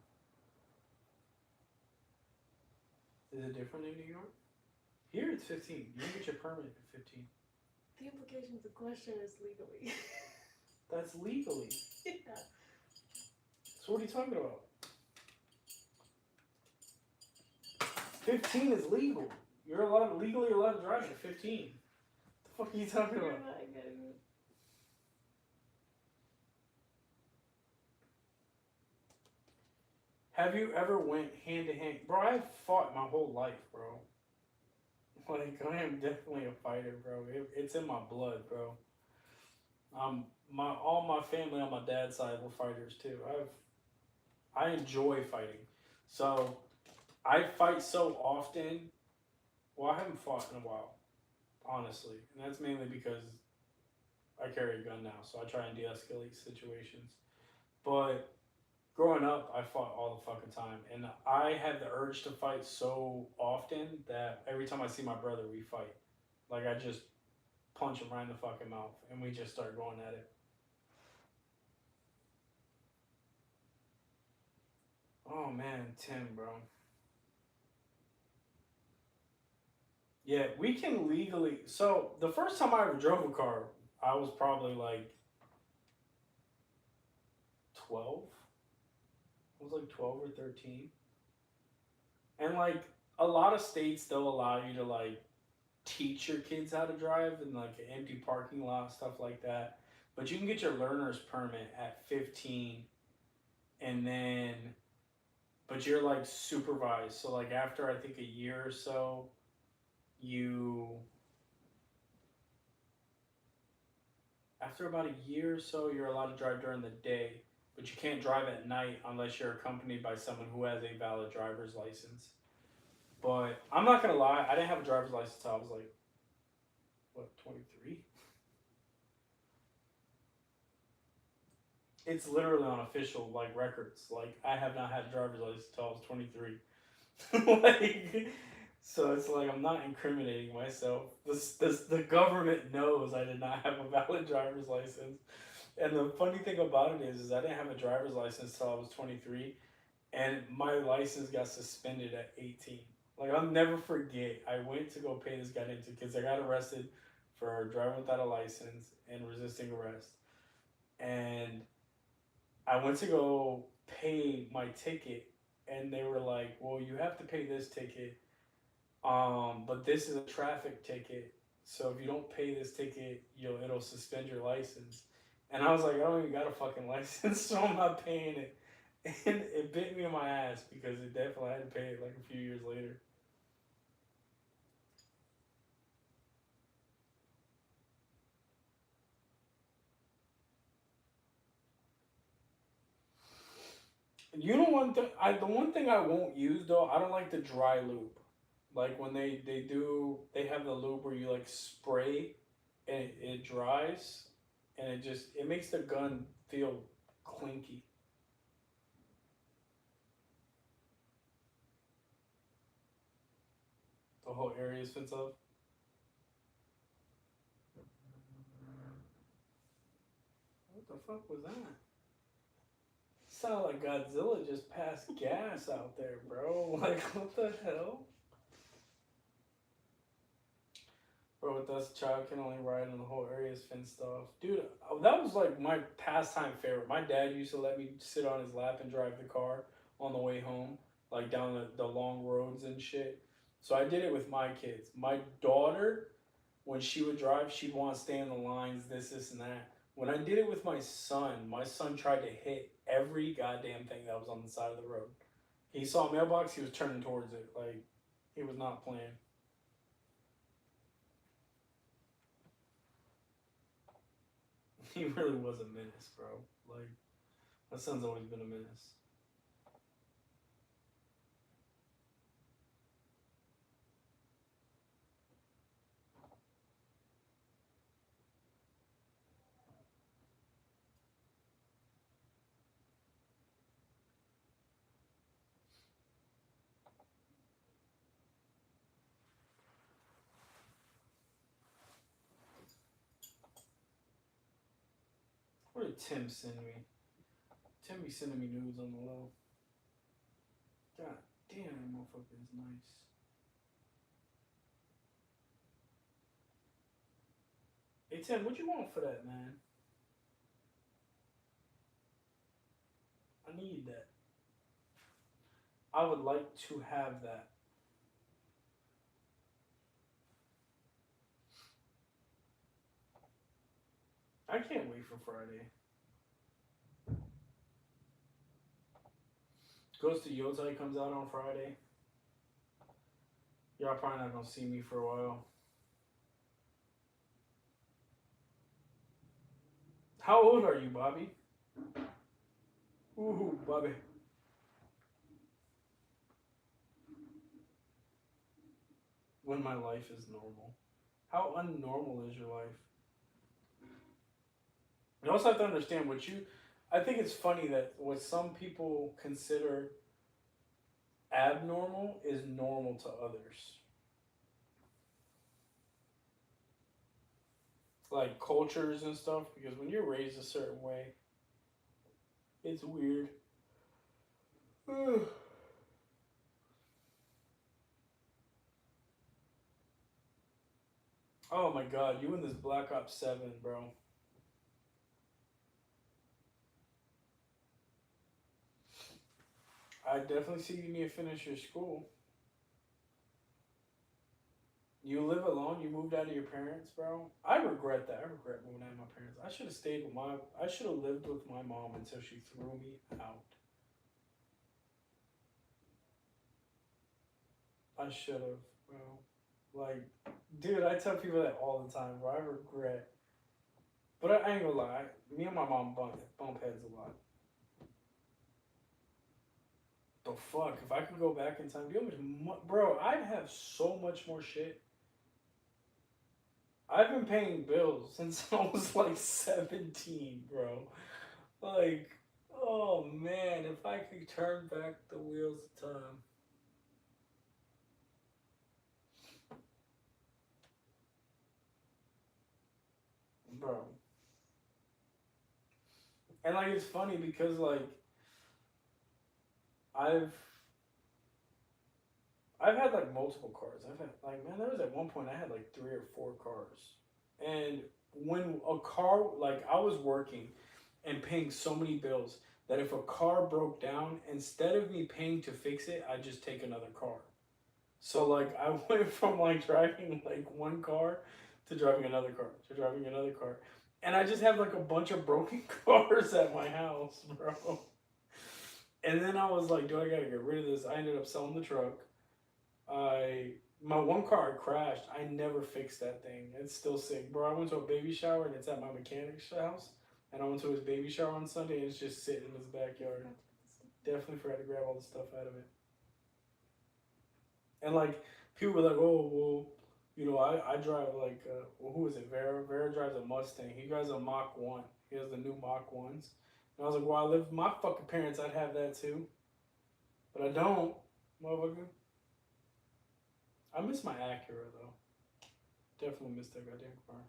[SPEAKER 1] Is it different in New York? Here it's 15. You can get your permit at 15.
[SPEAKER 2] The implication of the question is legally.
[SPEAKER 1] That's legally.
[SPEAKER 2] Yeah.
[SPEAKER 1] So what are you talking about? 15 is legal. You're legally allowed to drive at 15. The fuck are you talking
[SPEAKER 2] You're
[SPEAKER 1] about?
[SPEAKER 2] not getting it.
[SPEAKER 1] Have you ever went hand to hand? Bro, I've fought my whole life, bro. Like, I am definitely a fighter, bro. It's in my blood, bro. All my family on my dad's side were fighters too. I enjoy fighting. So I fight so often. Well, I haven't fought in a while, honestly, and that's mainly because I carry a gun now, so I try and de-escalate situations. But growing up, I fought all the fucking time, and I had the urge to fight so often that every time I see my brother, we fight. Like, I just punch him right in the fucking mouth, and we just start going at it. Oh man, Tim, bro. Yeah, we can legally. So the first time I ever drove a car, I was probably like 12. I was like 12 or 13. And like a lot of states, they'll allow you to like teach your kids how to drive in like an empty parking lot, stuff like that. But you can get your learner's permit at 15, and then, but you're like supervised. So like after I think a year or so, you after about a year or so, you're allowed to drive during the day, but you can't drive at night unless you're accompanied by someone who has a valid driver's license. But I'm not gonna lie, I didn't have a driver's license until I was like, what, 23? It's literally on official like records. Like, I have not had a driver's license until I was 23. Like, so it's like I'm not incriminating myself. The government knows I did not have a valid driver's license. And the funny thing about it is I didn't have a driver's license until I was 23, and my license got suspended at 18. Like, I'll never forget. I went to go pay this guy into because I got arrested for driving without a license and resisting arrest. And I went to go pay my ticket, and they were like, "Well, you have to pay this ticket, but this is a traffic ticket. So if you don't pay this ticket, it'll suspend your license." And I was like, "I don't even got a fucking license, so I'm not paying it." And it bit me in my ass because it definitely had to pay it like a few years later. You know one thing. The one thing I won't use though. I don't like the dry lube. Like when they have the lube where you like spray and it dries and it makes the gun feel clinky. The whole area is fenced up. What the fuck was that? Sound like Godzilla just passed gas out there, bro. Like what the hell? Bro, with us, child can only ride and the whole area is fenced off. Dude, that was like my pastime favorite. My dad used to let me sit on his lap and drive the car on the way home, like down the long roads and shit. So I did it with my kids. My daughter, when she would drive, she'd want to stay in the lines, this, and that. When I did it with my son tried to hit every goddamn thing that was on the side of the road. He saw a mailbox, he was turning towards it. Like, he was not playing. He really was a menace, bro. Like, my son's always been a menace. What did Tim send me? Tim be sending me nudes on the low. God damn, that motherfucker is nice. Hey Tim, what you want for that, man? I need that. I would like to have that. I can't wait for Friday. Ghost of Yotai comes out on Friday. Y'all probably not gonna see me for a while. How old are you, Bobby? Ooh, Bobby. When my life is normal. How unnormal is your life? You also have to understand what you. I think it's funny that what some people consider abnormal is normal to others. Like cultures and stuff, because when you're raised a certain way, it's weird. Oh my god, you in this Black Ops 7, bro. I definitely see you need to finish your school. You live alone. You moved out of your parents, bro. I regret that. I regret moving out of my parents. I should have stayed with my. I should have lived with my mom until she threw me out. I should have, bro. Like, dude, I tell people that all the time, bro. I regret. But I ain't gonna lie. Me and my mom bump heads a lot. The fuck? If I could go back in time, do you know how much, bro? I'd have so much more shit. I've been paying bills since I was like 17, bro. Like, oh man, if I could turn back the wheels of time. Bro. And like it's funny because like I've I've had like multiple cars. I've had like man, there was at one point I had like 3 or 4 cars. And when a car like I was working and paying so many bills that if a car broke down, instead of me paying to fix it, I just take another car. So like I went from like driving like one car to driving another car to driving another car. And I just have like a bunch of broken cars at my house, bro. And then I was like, do I gotta get rid of this? I ended up selling the truck. I my one car crashed. I never fixed that thing. It's still sick, bro. I went to a baby shower and it's at my mechanic's house. And I went to his baby shower on Sunday and it's just sitting in his backyard. Definitely forgot to grab all the stuff out of it. And like people were like, oh well, you know, I drive like well, who is it? Vera. Vera drives a Mustang. He drives a Mach 1. He has the new Mach 1s. And I was like, well, I live with my fucking parents. I'd have that too, but I don't, motherfucker. I miss my Acura though. Definitely miss that goddamn car.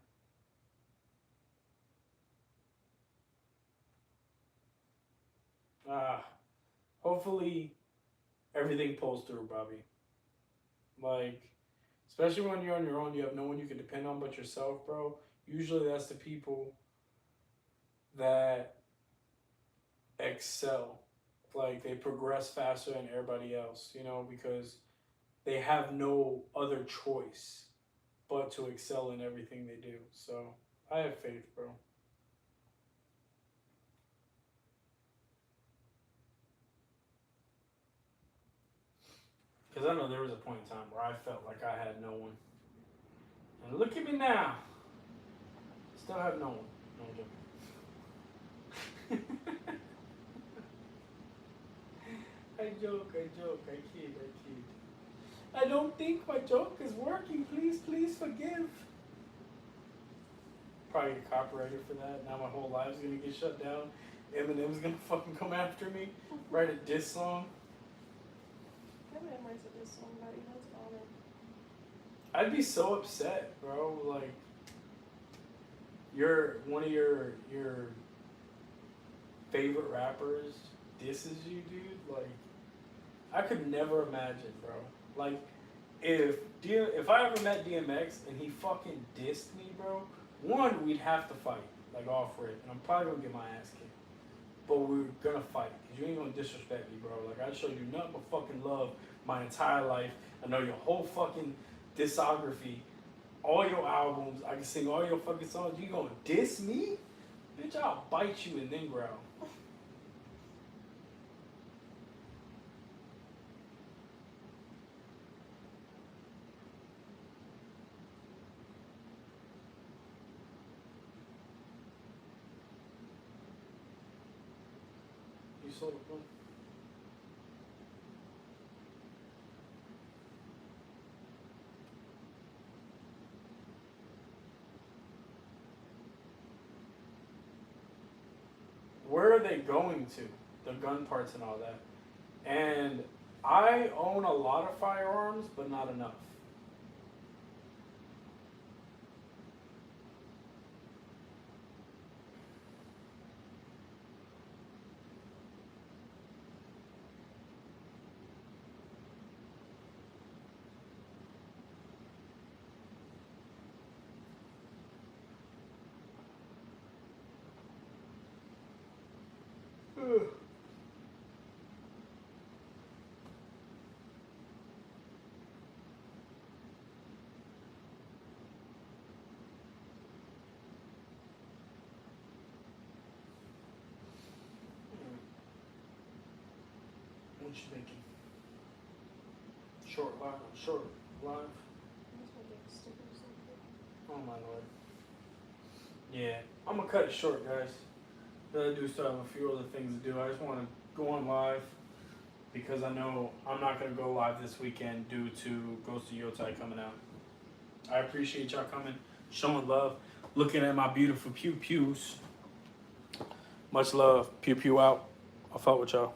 [SPEAKER 1] Hopefully everything pulls through, Bobby. Like, especially when you're on your own, you have no one you can depend on but yourself, bro. Usually that's the people that excel. Like, they progress faster than everybody else, you know, because they have no other choice but to excel in everything they do. So, I have faith, bro. Because I know there was a point in time where I felt like I had no one. And look at me now. Still have no one. No, I'm joking. I joke, I kid. I don't think my joke is working. Please forgive. Probably get copyrighted for that. Now my whole life's gonna get shut down. Eminem's gonna fucking come after me. Write a diss song.
[SPEAKER 2] Eminem writes a diss song about you. That's all it.
[SPEAKER 1] I'd be so upset, bro. Like, you're one of your favorite rappers disses you, dude. Like, I could never imagine, bro. Like, if I ever met DMX and he fucking dissed me, bro, one, we'd have to fight, like, off rip, and I'm probably gonna get my ass kicked. But we're gonna fight, because you ain't gonna disrespect me, bro. Like, I showed you nothing but fucking love my entire life. I know your whole fucking discography, all your albums. I can sing all your fucking songs. You gonna diss me? Bitch, I'll bite you and then growl. You sold a book. Where are they going to? The gun parts and all that. And I own a lot of firearms, but not enough. Ugh. What you thinking? Short live.
[SPEAKER 2] That's my big sticker or something.
[SPEAKER 1] Oh my lord. Yeah, I'm gonna cut it short, guys. I do still have a few other things to do. I just want to go on live because I know I'm not gonna go live this weekend due to Ghost of Yotai coming out. I appreciate y'all coming, showing love, looking at my beautiful pew pews. Much love. Pew pew out. I'll fuck with y'all.